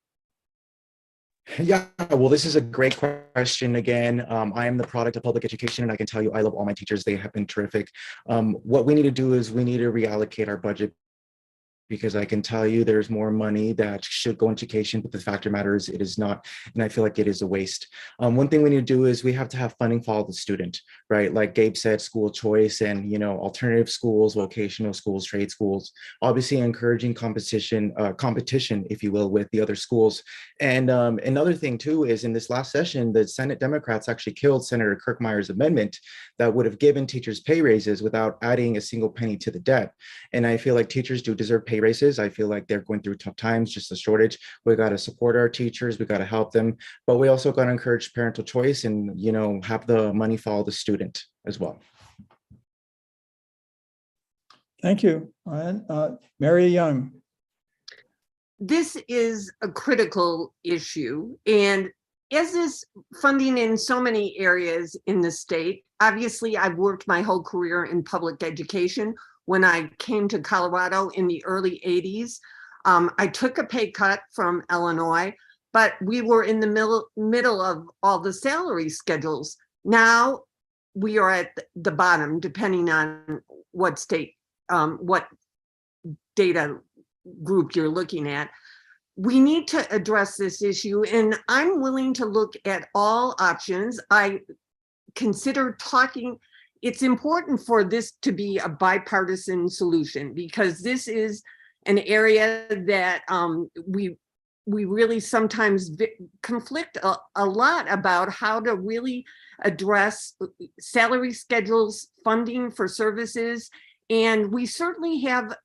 Yeah, well, this is a great question. Again, I am the product of public education, and I can tell you I love all my teachers. They have been terrific. What we need to do is we need to reallocate our budget, because I can tell you there's more money that should go into education, but the fact of the matter is it is not, and I feel like it is a waste. One thing we need to do is we have to have funding follow the student, right? Like Gabe said, school choice and, alternative schools, vocational schools, trade schools, obviously encouraging competition, if you will, with the other schools. And another thing too is in this last session, the Senate Democrats actually killed Senator Kirkmeyer's amendment that would have given teachers pay raises without adding a single penny to the debt. And I feel like teachers do deserve pay raises. I feel like they're going through tough times, just a shortage. We got to support our teachers. We got to help them, but we also got to encourage parental choice and, have the money follow the student as well. Thank you, Ryan. Mary Young. This is a critical issue, and as is funding in so many areas in the state. Obviously, I've worked my whole career in public education. When I came to Colorado in the early 80s, I took a pay cut from Illinois, but we were in the middle of all the salary schedules. Now we are at the bottom, depending on what state, what data group you're looking at. We need to address this issue, and I'm willing to look at all options. I consider talking. It's important for this to be a bipartisan solution, because this is an area that we really sometimes conflict a lot about how to really address salary schedules, funding for services. And we certainly have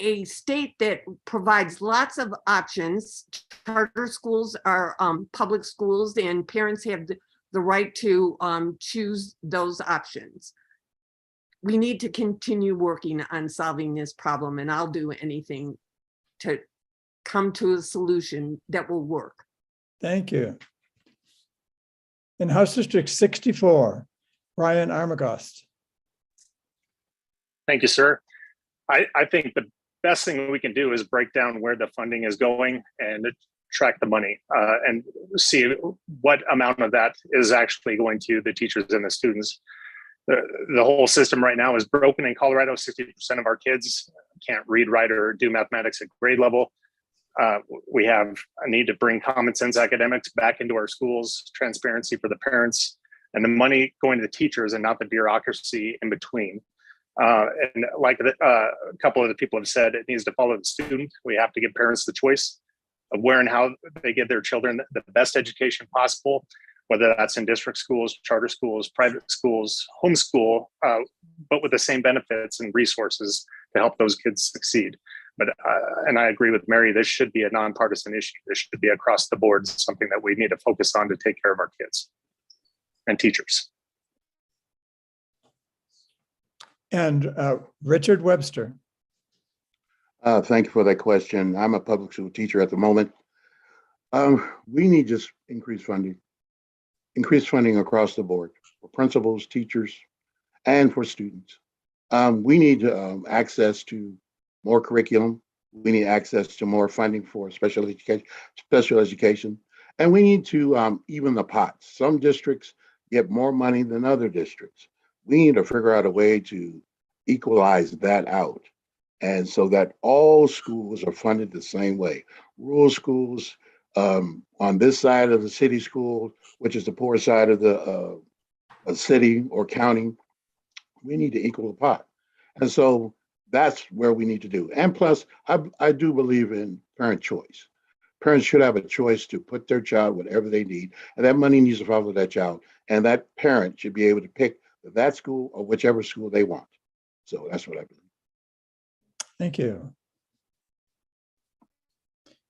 a state that provides lots of options. Charter schools are public schools, and parents have the right to choose those options. We need to continue working on solving this problem, and I'll do anything to come to a solution that will work. Thank you. In House District 64, Brian Armagost. Thank you, sir. I think the best thing we can do is break down where the funding is going and track the money and see what amount of that is actually going to the teachers and the students. The whole system right now is broken in Colorado. 60% of our kids can't read, write, or do mathematics at grade level. We have a need to bring common sense academics back into our schools, transparency for the parents, and the money going to the teachers and not the bureaucracy in between. And like a couple of the people have said, it needs to follow the student. We have to give parents the choice of where and how they give their children the best education possible, whether that's in district schools, charter schools, private schools, homeschool, but with the same benefits and resources to help those kids succeed. But, and I agree with Mary, this should be a nonpartisan issue. This should be across the board, something that we need to focus on to take care of our kids and teachers. And Richard Webster. Thank you for that question. I'm a public school teacher at the moment. We need just increased funding across the board for principals, teachers, and for students. We need access to more curriculum. We need access to more funding for special education, and we need to even the pots. Some districts get more money than other districts. We need to figure out a way to equalize that out, and so that all schools are funded the same way. Rural schools on this side of the city school, which is the poor side of the city or county, we need to equal the pot. And so that's where we need to do. And plus, I do believe in parent choice. Parents should have a choice to put their child whatever they need, and that money needs to follow that child. And that parent should be able to pick that school or whichever school they want. So that's what I believe. Thank you.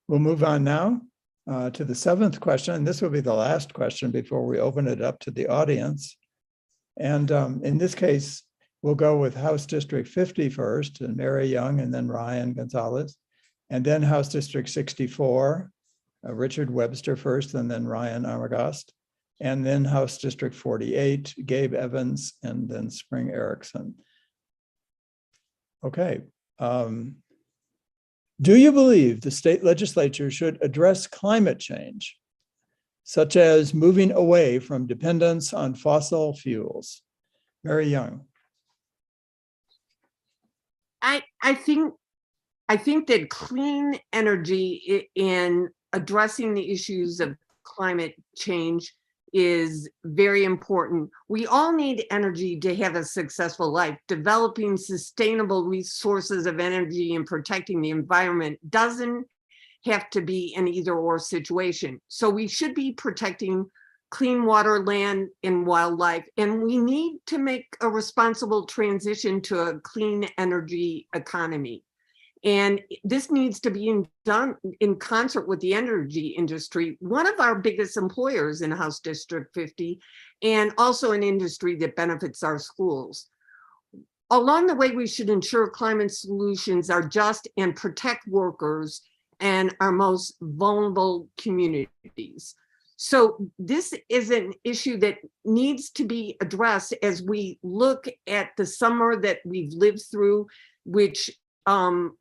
We'll move on now to the seventh question. And this will be the last question before we open it up to the audience. And in this case, we'll go with House District 50 first, and Mary Young, and then Ryan Gonzalez. And then House District 64, Richard Webster first, and then Ryan Armagost. And then House District 48, Gabe Evans, and then Spring Erickson. Okay. Do you believe the state legislature should address climate change, such as moving away from dependence on fossil fuels? Mary Young. I think that clean energy in addressing the issues of climate change is very important. We all need energy to have a successful life. Developing sustainable resources of energy and protecting the environment doesn't have to be an either-or situation. So we should be protecting clean water, land, and wildlife, and we need to make a responsible transition to a clean energy economy. And this needs to be done in concert with the energy industry, one of our biggest employers in House District 50, and also an industry that benefits our schools. Along the way, we should ensure climate solutions are just and protect workers and our most vulnerable communities. So this is an issue that needs to be addressed as we look at the summer that we've lived through, which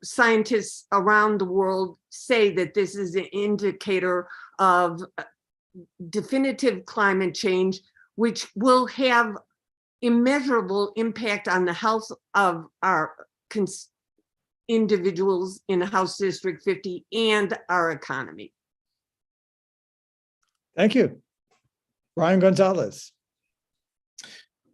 scientists around the world say that this is an indicator of definitive climate change, which will have immeasurable impact on the health of our individuals in House District 50 and our economy. Thank you. Ryan Gonzalez.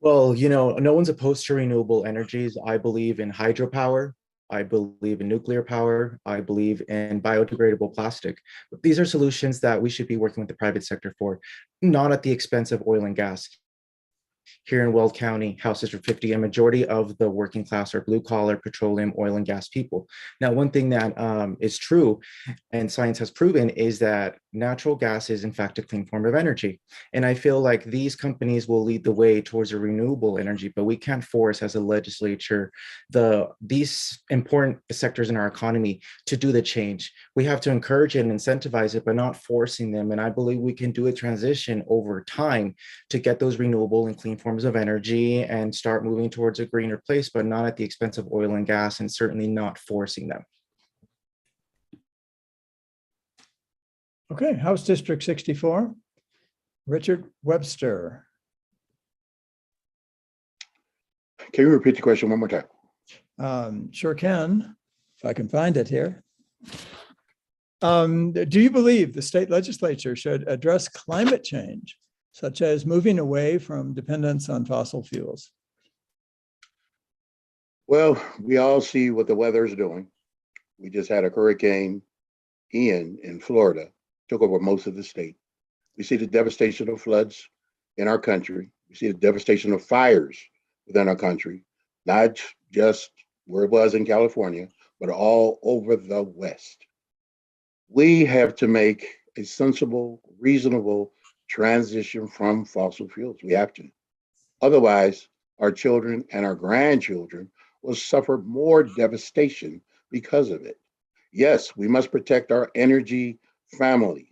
Well, no one's opposed to renewable energies. I believe in hydropower. I believe in nuclear power. I believe in biodegradable plastic. But these are solutions that we should be working with the private sector for, not at the expense of oil and gas. Here in Weld County, House District 50, a majority of the working class are blue-collar petroleum, oil, and gas people. Now, one thing that is true, and science has proven, is that natural gas is in fact a clean form of energy. And I feel like these companies will lead the way towards a renewable energy, but we can't force as a legislature these important sectors in our economy to do the change. We have to encourage it and incentivize it, but not forcing them. And I believe we can do a transition over time to get those renewable and clean forms of energy and start moving towards a greener place, but not at the expense of oil and gas, and certainly not forcing them. Okay, House District 64, Richard Webster. Can you repeat the question one more time? Sure can, if I can find it here. Do you believe the state legislature should address climate change, such as moving away from dependence on fossil fuels? Well, we all see what the weather is doing. We just had a Hurricane Ian in Florida, took over most of the state. We see the devastation of floods in our country. We see the devastation of fires within our country, not just where it was in California, but all over the West. We have to make a sensible, reasonable transition from fossil fuels. We have to. Otherwise, our children and our grandchildren will suffer more devastation because of it. Yes, we must protect our energy families.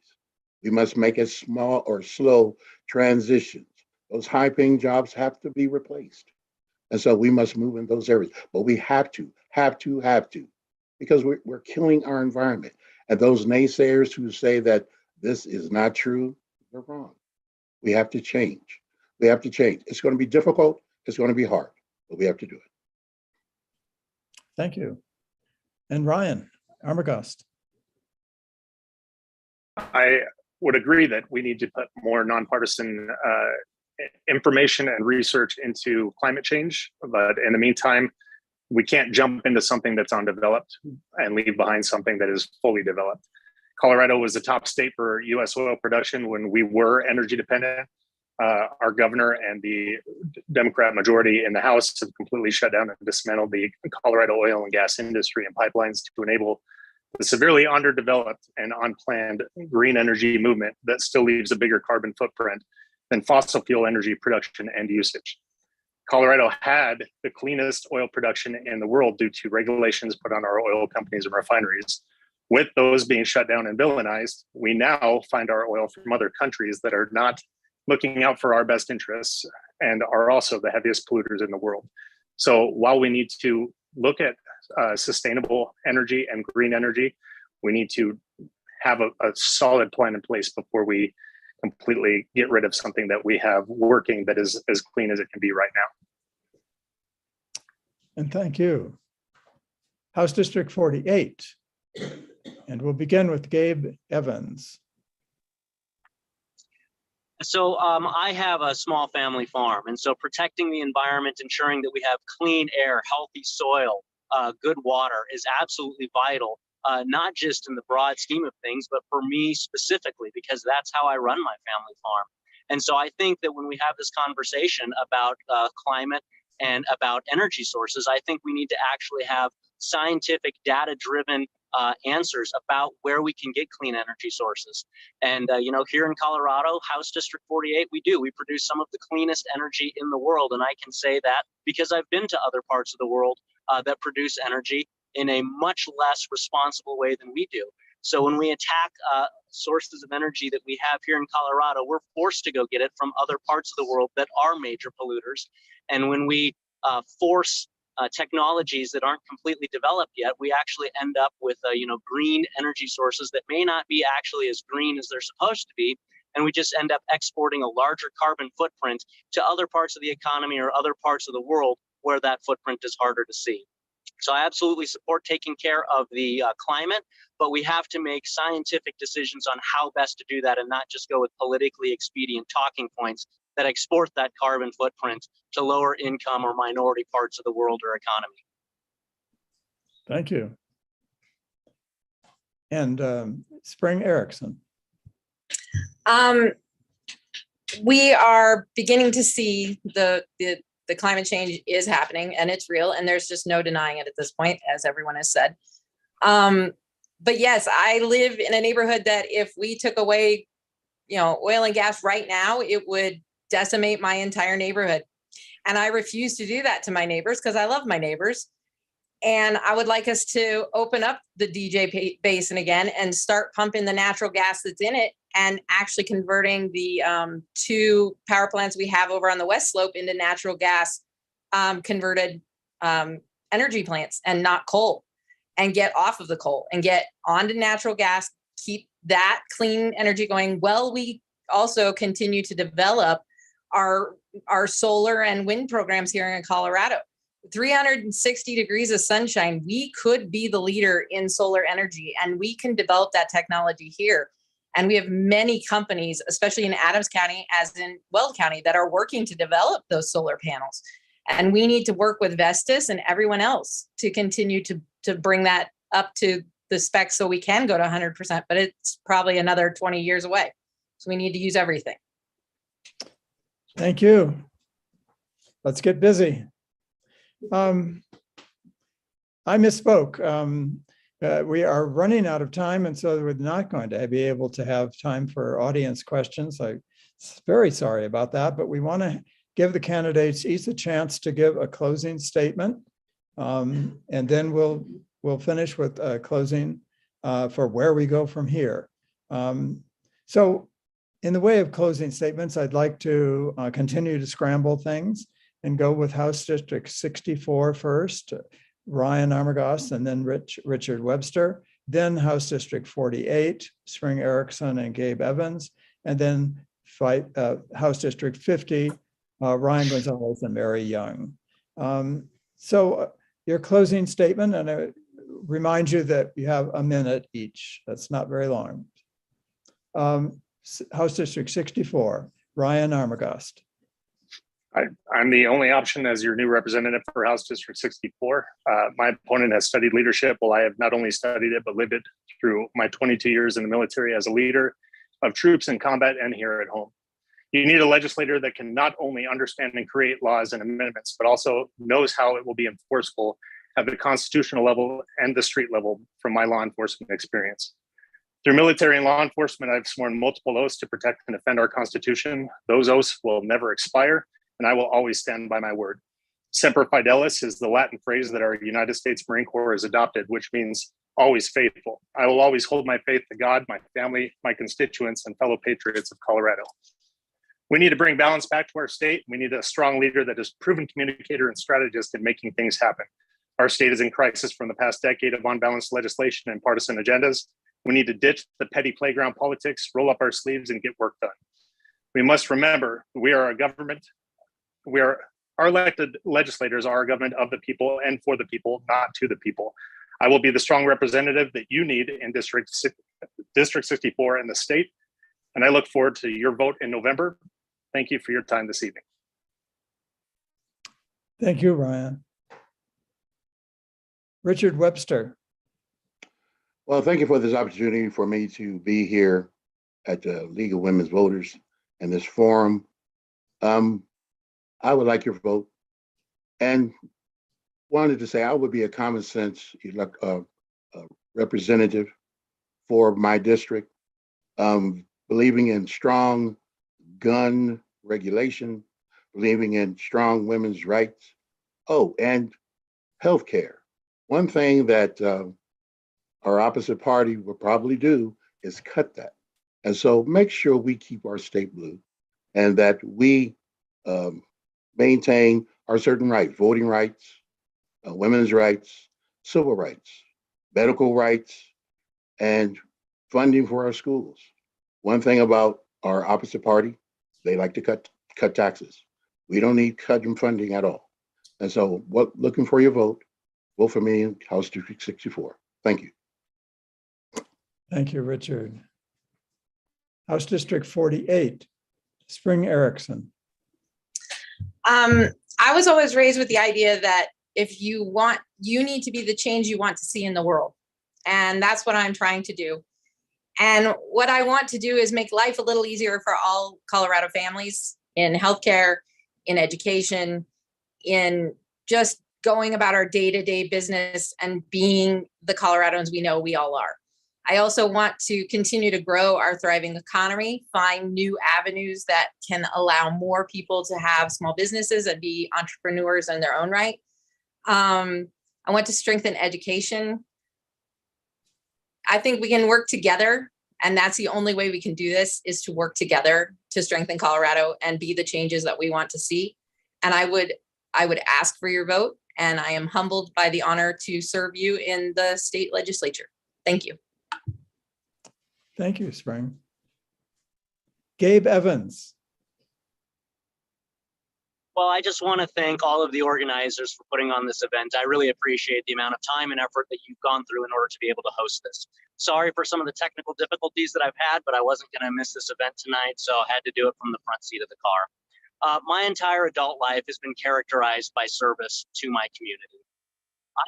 We must make a small or slow transitions. Those high-paying jobs have to be replaced. And so we must move in those areas. But we have to, because we're killing our environment. And those naysayers who say that this is not true, they're wrong. We have to change. We have to change. It's going to be difficult. It's going to be hard, but we have to do it. Thank you. And Ryan Armagost. I would agree that we need to put more nonpartisan information and research into climate change. But in the meantime, we can't jump into something that's undeveloped and leave behind something that is fully developed. Colorado was the top state for US oil production when we were energy dependent. Our governor and the Democrat majority in the House have completely shut down and dismantled the Colorado oil and gas industry and pipelines to enable the severely underdeveloped and unplanned green energy movement that still leaves a bigger carbon footprint than fossil fuel energy production and usage. Colorado had the cleanest oil production in the world due to regulations put on our oil companies and refineries. With those being shut down and villainized, we now find our oil from other countries that are not looking out for our best interests and are also the heaviest polluters in the world. So while we need to look at sustainable energy and green energy, we need to have a solid plan in place before we completely get rid of something that we have working that is as clean as it can be right now. And thank you. House District 48. And we'll begin with Gabe Evans. So I have a small family farm, and so protecting the environment, ensuring that we have clean air, healthy soil, good water is absolutely vital, not just in the broad scheme of things, but for me specifically, because that's how I run my family farm. And so I think that when we have this conversation about climate and about energy sources, I think we need to actually have scientific, data-driven answers about where we can get clean energy sources. And, here in Colorado, House District 48, we produce some of the cleanest energy in the world. And I can say that because I've been to other parts of the world that produce energy in a much less responsible way than we do. So when we attack sources of energy that we have here in Colorado, we're forced to go get it from other parts of the world that are major polluters. And when we force technologies that aren't completely developed yet, we actually end up with green energy sources that may not be actually as green as they're supposed to be, and we just end up exporting a larger carbon footprint to other parts of the economy or other parts of the world where that footprint is harder to see. So I absolutely support taking care of the climate, but we have to make scientific decisions on how best to do that and not just go with politically expedient talking points that export that carbon footprint to lower income or minority parts of the world or economy. Thank you. And Spring Erickson. We are beginning to see the climate change is happening and it's real, and there's just no denying it at this point, as everyone has said. but yes, I live in a neighborhood that if we took away, oil and gas right now, it would decimate my entire neighborhood. And I refuse to do that to my neighbors because I love my neighbors. And I would like us to open up the DJ Basin again and start pumping the natural gas that's in it and actually converting the 2 power plants we have over on the West Slope into natural gas converted energy plants and not coal, and get off of the coal and get onto natural gas, keep that clean energy going. Well, we also continue to develop our solar and wind programs here in Colorado. 360 degrees of sunshine, we could be the leader in solar energy, and we can develop that technology here. And we have many companies, especially in Adams County, as in Weld County, that are working to develop those solar panels. And we need to work with Vestas and everyone else to continue to bring that up to the specs so we can go to 100%, but it's probably another 20 years away. So we need to use everything. Thank you. Let's get busy. I misspoke. We are running out of time, and so we're not going to be able to have time for audience questions. I'm very sorry about that, but we want to give the candidates each a chance to give a closing statement, and then we'll finish with a closing for where we go from here. So in the way of closing statements, I'd like to continue to scramble things and go with House District 64 first, Ryan Armagost, and then Richard Webster, then House District 48, Spring Erickson and Gabe Evans, and then House District 50, Ryan Gonzalez and Mary Young. So your closing statement, and I remind you that you have a minute each. That's not very long. House District 64, Ryan Armagost. I'm the only option as your new representative for House District 64. My opponent has studied leadership. Well, I have not only studied it, but lived it through my 22 years in the military as a leader of troops in combat and here at home. You need a legislator that can not only understand and create laws and amendments, but also knows how it will be enforceable at the constitutional level and the street level from my law enforcement experience. Through military and law enforcement, I've sworn multiple oaths to protect and defend our Constitution. Those oaths will never expire, and I will always stand by my word. Semper Fidelis is the Latin phrase that our United States Marine Corps has adopted, which means always faithful. I will always hold my faith to God, my family, my constituents, and fellow patriots of Colorado. We need to bring balance back to our state. We need a strong leader that is a proven communicator and strategist in making things happen. Our state is in crisis from the past decade of unbalanced legislation and partisan agendas. We need to ditch the petty playground politics, roll up our sleeves, and get work done. We must remember we are a government. Our elected legislators are a government of the people and for the people, not to the people. I will be the strong representative that you need in District 64 in the state, and I look forward to your vote in November. Thank you for your time this evening. Thank you, Ryan. Richard Webster. Well, thank you for this opportunity for me to be here at the League of Women's Voters and this forum. I would like your vote, and wanted to say I would be a common sense representative for my district, believing in strong gun regulation, believing in strong women's rights. Oh, and healthcare. One thing that our opposite party will probably do is cut that. And so make sure we keep our state blue and that we maintain our certain rights, voting rights, women's rights, civil rights, medical rights, and funding for our schools. One thing about our opposite party, they like to cut taxes. We don't need cutting funding at all. And so looking for your vote for me in House District 64. Thank you. Thank you, Richard. House District 48, Spring Erickson. I was always raised with the idea that if you need to be the change you want to see in the world. And that's what I'm trying to do. And what I want to do is make life a little easier for all Colorado families in healthcare, in education, in just going about our day-to-day business and being the Coloradans we know we all are. I also want to continue to grow our thriving economy, find new avenues that can allow more people to have small businesses and be entrepreneurs in their own right. I want to strengthen education. I think we can work together, and that's the only way we can do this, is to work together to strengthen Colorado and be the changes that we want to see. And I would ask for your vote, and I am humbled by the honor to serve you in the state legislature. Thank you. Thank you, Spring. Gabe Evans. Well, I just want to thank all of the organizers for putting on this event. I really appreciate the amount of time and effort that you've gone through in order to be able to host this. Sorry for some of the technical difficulties that I've had, but I wasn't going to miss this event tonight, so I had to do it from the front seat of the car. My entire adult life has been characterized by service to my community.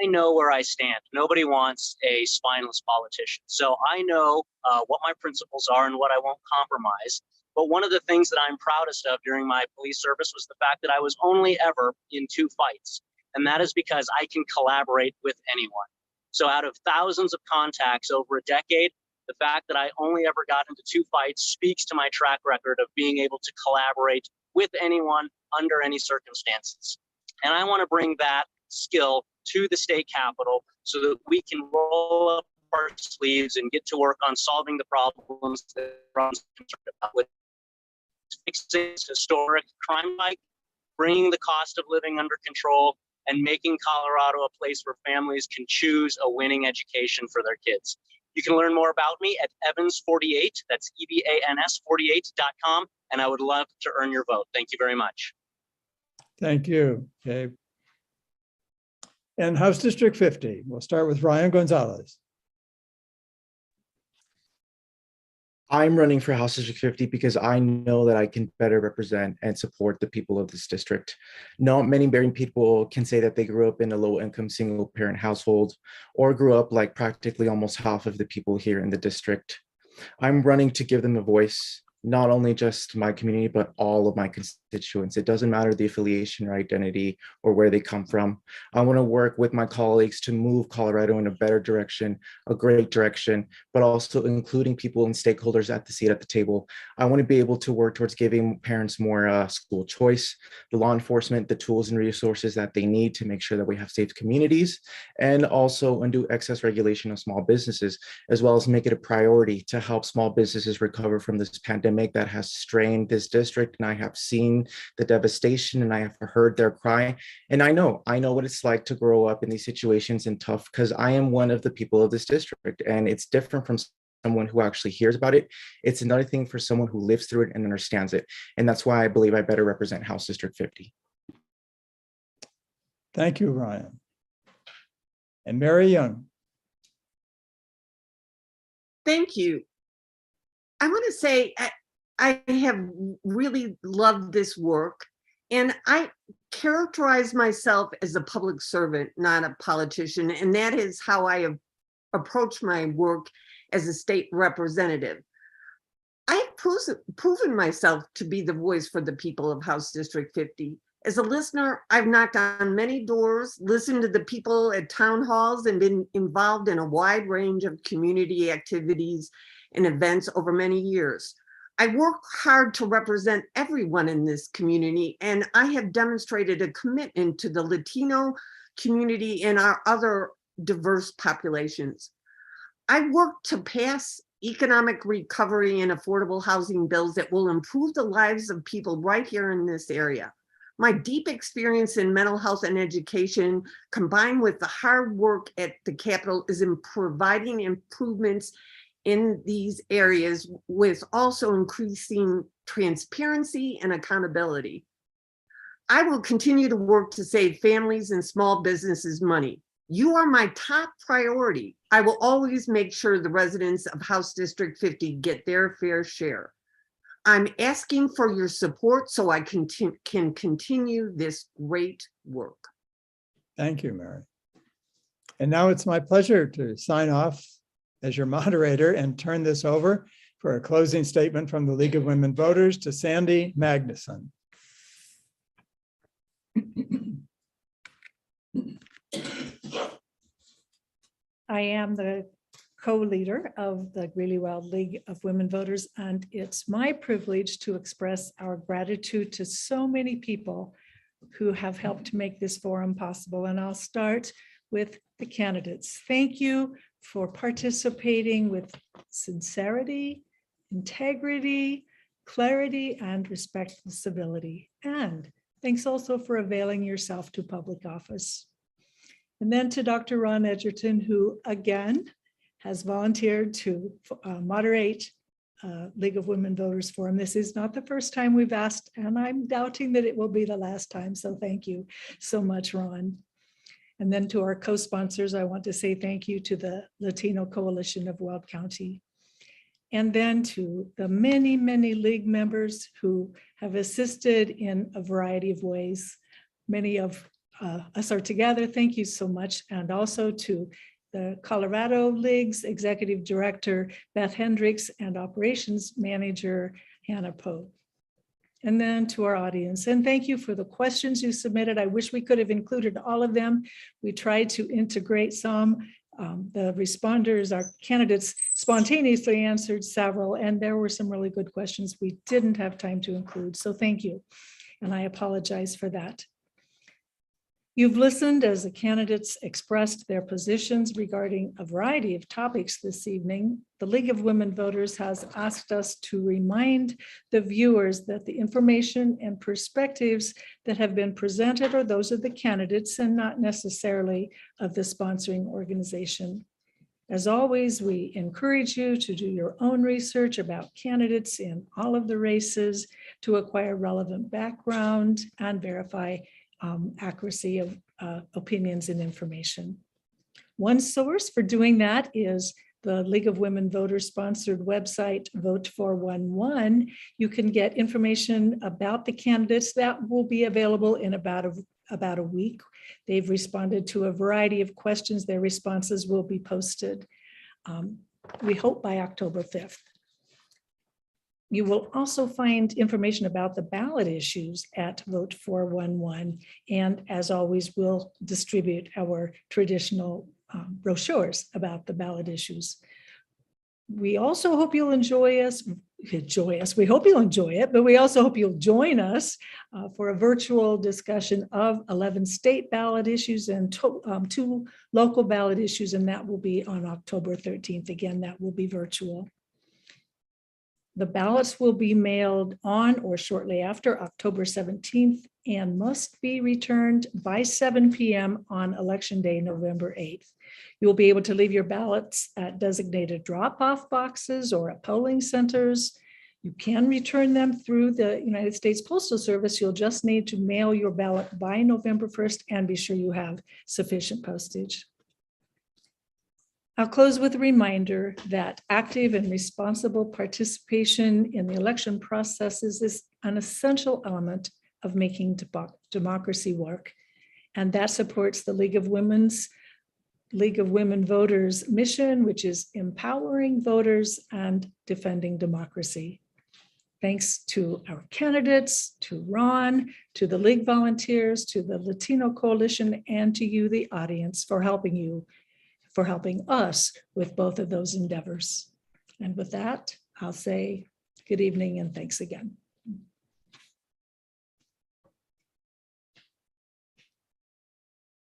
I know where I stand. Nobody wants a spineless politician. So I know what my principles are and what I won't compromise. But one of the things that I'm proudest of during my police service was the fact that I was only ever in 2 fights. And that is because I can collaborate with anyone. So out of thousands of contacts over a decade, the fact that I only ever got into 2 fights speaks to my track record of being able to collaborate with anyone under any circumstances. And I want to bring that skill to the state capitol so that we can roll up our sleeves and get to work on solving the problems that we're concerned about, with fixing this historic crime spike, bringing the cost of living under control, and making Colorado a place where families can choose a winning education for their kids. You can learn more about me at Evans48, that's EVANS48.com, and I would love to earn your vote. Thank you very much. Thank you, Gabe. And House District 50, we'll start with Ryan Gonzalez. I'm running for House District 50 because I know that I can better represent and support the people of this district. Not many Marion people can say that they grew up in a low-income single-parent household or grew up like practically almost half of the people here in the district. I'm running to give them a voice, not only just my community, but all of my constituents. It doesn't matter the affiliation or identity or where they come from. I want to work with my colleagues to move Colorado in a better direction, a great direction, but also including people and stakeholders at the seat at the table. I want to be able to work towards giving parents more school choice, the law enforcement, the tools and resources that they need to make sure that we have safe communities, and also undo excess regulation of small businesses, as well as make it a priority to help small businesses recover from this pandemic that has strained this district. And I have seen the devastation and I have heard their cry. And I know what it's like to grow up in these situations and tough, because I am one of the people of this district, and it's different from someone who actually hears about it. It's another thing for someone who lives through it and understands it. And that's why I believe I better represent House District 50. Thank you, Ryan. And Mary Young. Thank you. I want to say I have really loved this work, and I characterize myself as a public servant, not a politician, and that is how I have approached my work as a state representative. I've proven myself to be the voice for the people of House District 50. As a listener, I've knocked on many doors, listened to the people at town halls, and been involved in a wide range of community activities and events over many years. I work hard to represent everyone in this community, and I have demonstrated a commitment to the Latino community and our other diverse populations. I work to pass economic recovery and affordable housing bills that will improve the lives of people right here in this area. My deep experience in mental health and education, combined with the hard work at the Capitol, is in providing improvements in these areas, with also increasing transparency and accountability. I will continue to work to save families and small businesses money. You are my top priority. I will always make sure the residents of House District 50 get their fair share. I'm asking for your support so I can continue this great work. Thank you, Mary. And now it's my pleasure to sign off as your moderator and turn this over for a closing statement from the League of Women Voters to Sandy Magnuson. I am the co-leader of the Greeley Wild League of Women Voters, and it's my privilege to express our gratitude to so many people who have helped make this forum possible. And I'll start with the candidates. Thank you for participating with sincerity, integrity, clarity, and respectful civility. And thanks also for availing yourself to public office. And then to Dr. Ron Edgerton, who again has volunteered to moderate League of Women Voters Forum. This is not the first time we've asked, and I'm doubting that it will be the last time. So thank you so much, Ron. And then to our co-sponsors, I want to say thank you to the Latino Coalition of Weld County. And then to the many, many league members who have assisted in a variety of ways. Many of us are together. Thank you so much. And also to the Colorado League's Executive Director, Beth Hendricks, and Operations Manager, Hannah Poe. And then to our audience, and thank you for the questions you submitted. I wish we could have included all of them. We tried to integrate some. The responders, our candidates, spontaneously answered several, and there were some really good questions we didn't have time to include. So thank you, and I apologize for that. You've listened as the candidates expressed their positions regarding a variety of topics this evening. The League of Women Voters has asked us to remind the viewers that the information and perspectives that have been presented are those of the candidates and not necessarily of the sponsoring organization. As always, we encourage you to do your own research about candidates in all of the races to acquire relevant background and verify accuracy of opinions and information. One source for doing that is the League of Women Voters sponsored website, Vote 411. You can get information about the candidates that will be available in about a week. They've responded to a variety of questions. Their responses will be posted, we hope, by October 5th. You will also find information about the ballot issues at Vote 411. And as always, we'll distribute our traditional brochures about the ballot issues. We also hope you'll enjoy us. We hope you'll enjoy it, but we also hope you'll join us for a virtual discussion of 11 state ballot issues and 2 local ballot issues, and that will be on October 13th. Again, that will be virtual. The ballots will be mailed on or shortly after October 17th and must be returned by 7 p.m. on Election Day, November 8th. You will be able to leave your ballots at designated drop-off boxes or at polling centers. You can return them through the United States Postal Service. You'll just need to mail your ballot by November 1st and be sure you have sufficient postage. I'll close with a reminder that active and responsible participation in the election processes is an essential element of making democracy work. And that supports the League of Women Voters mission, which is empowering voters and defending democracy. Thanks to our candidates, to Ron, to the League volunteers, to the Latino Coalition, and to you, the audience, for helping us with both of those endeavors. And with that, I'll say good evening and thanks again.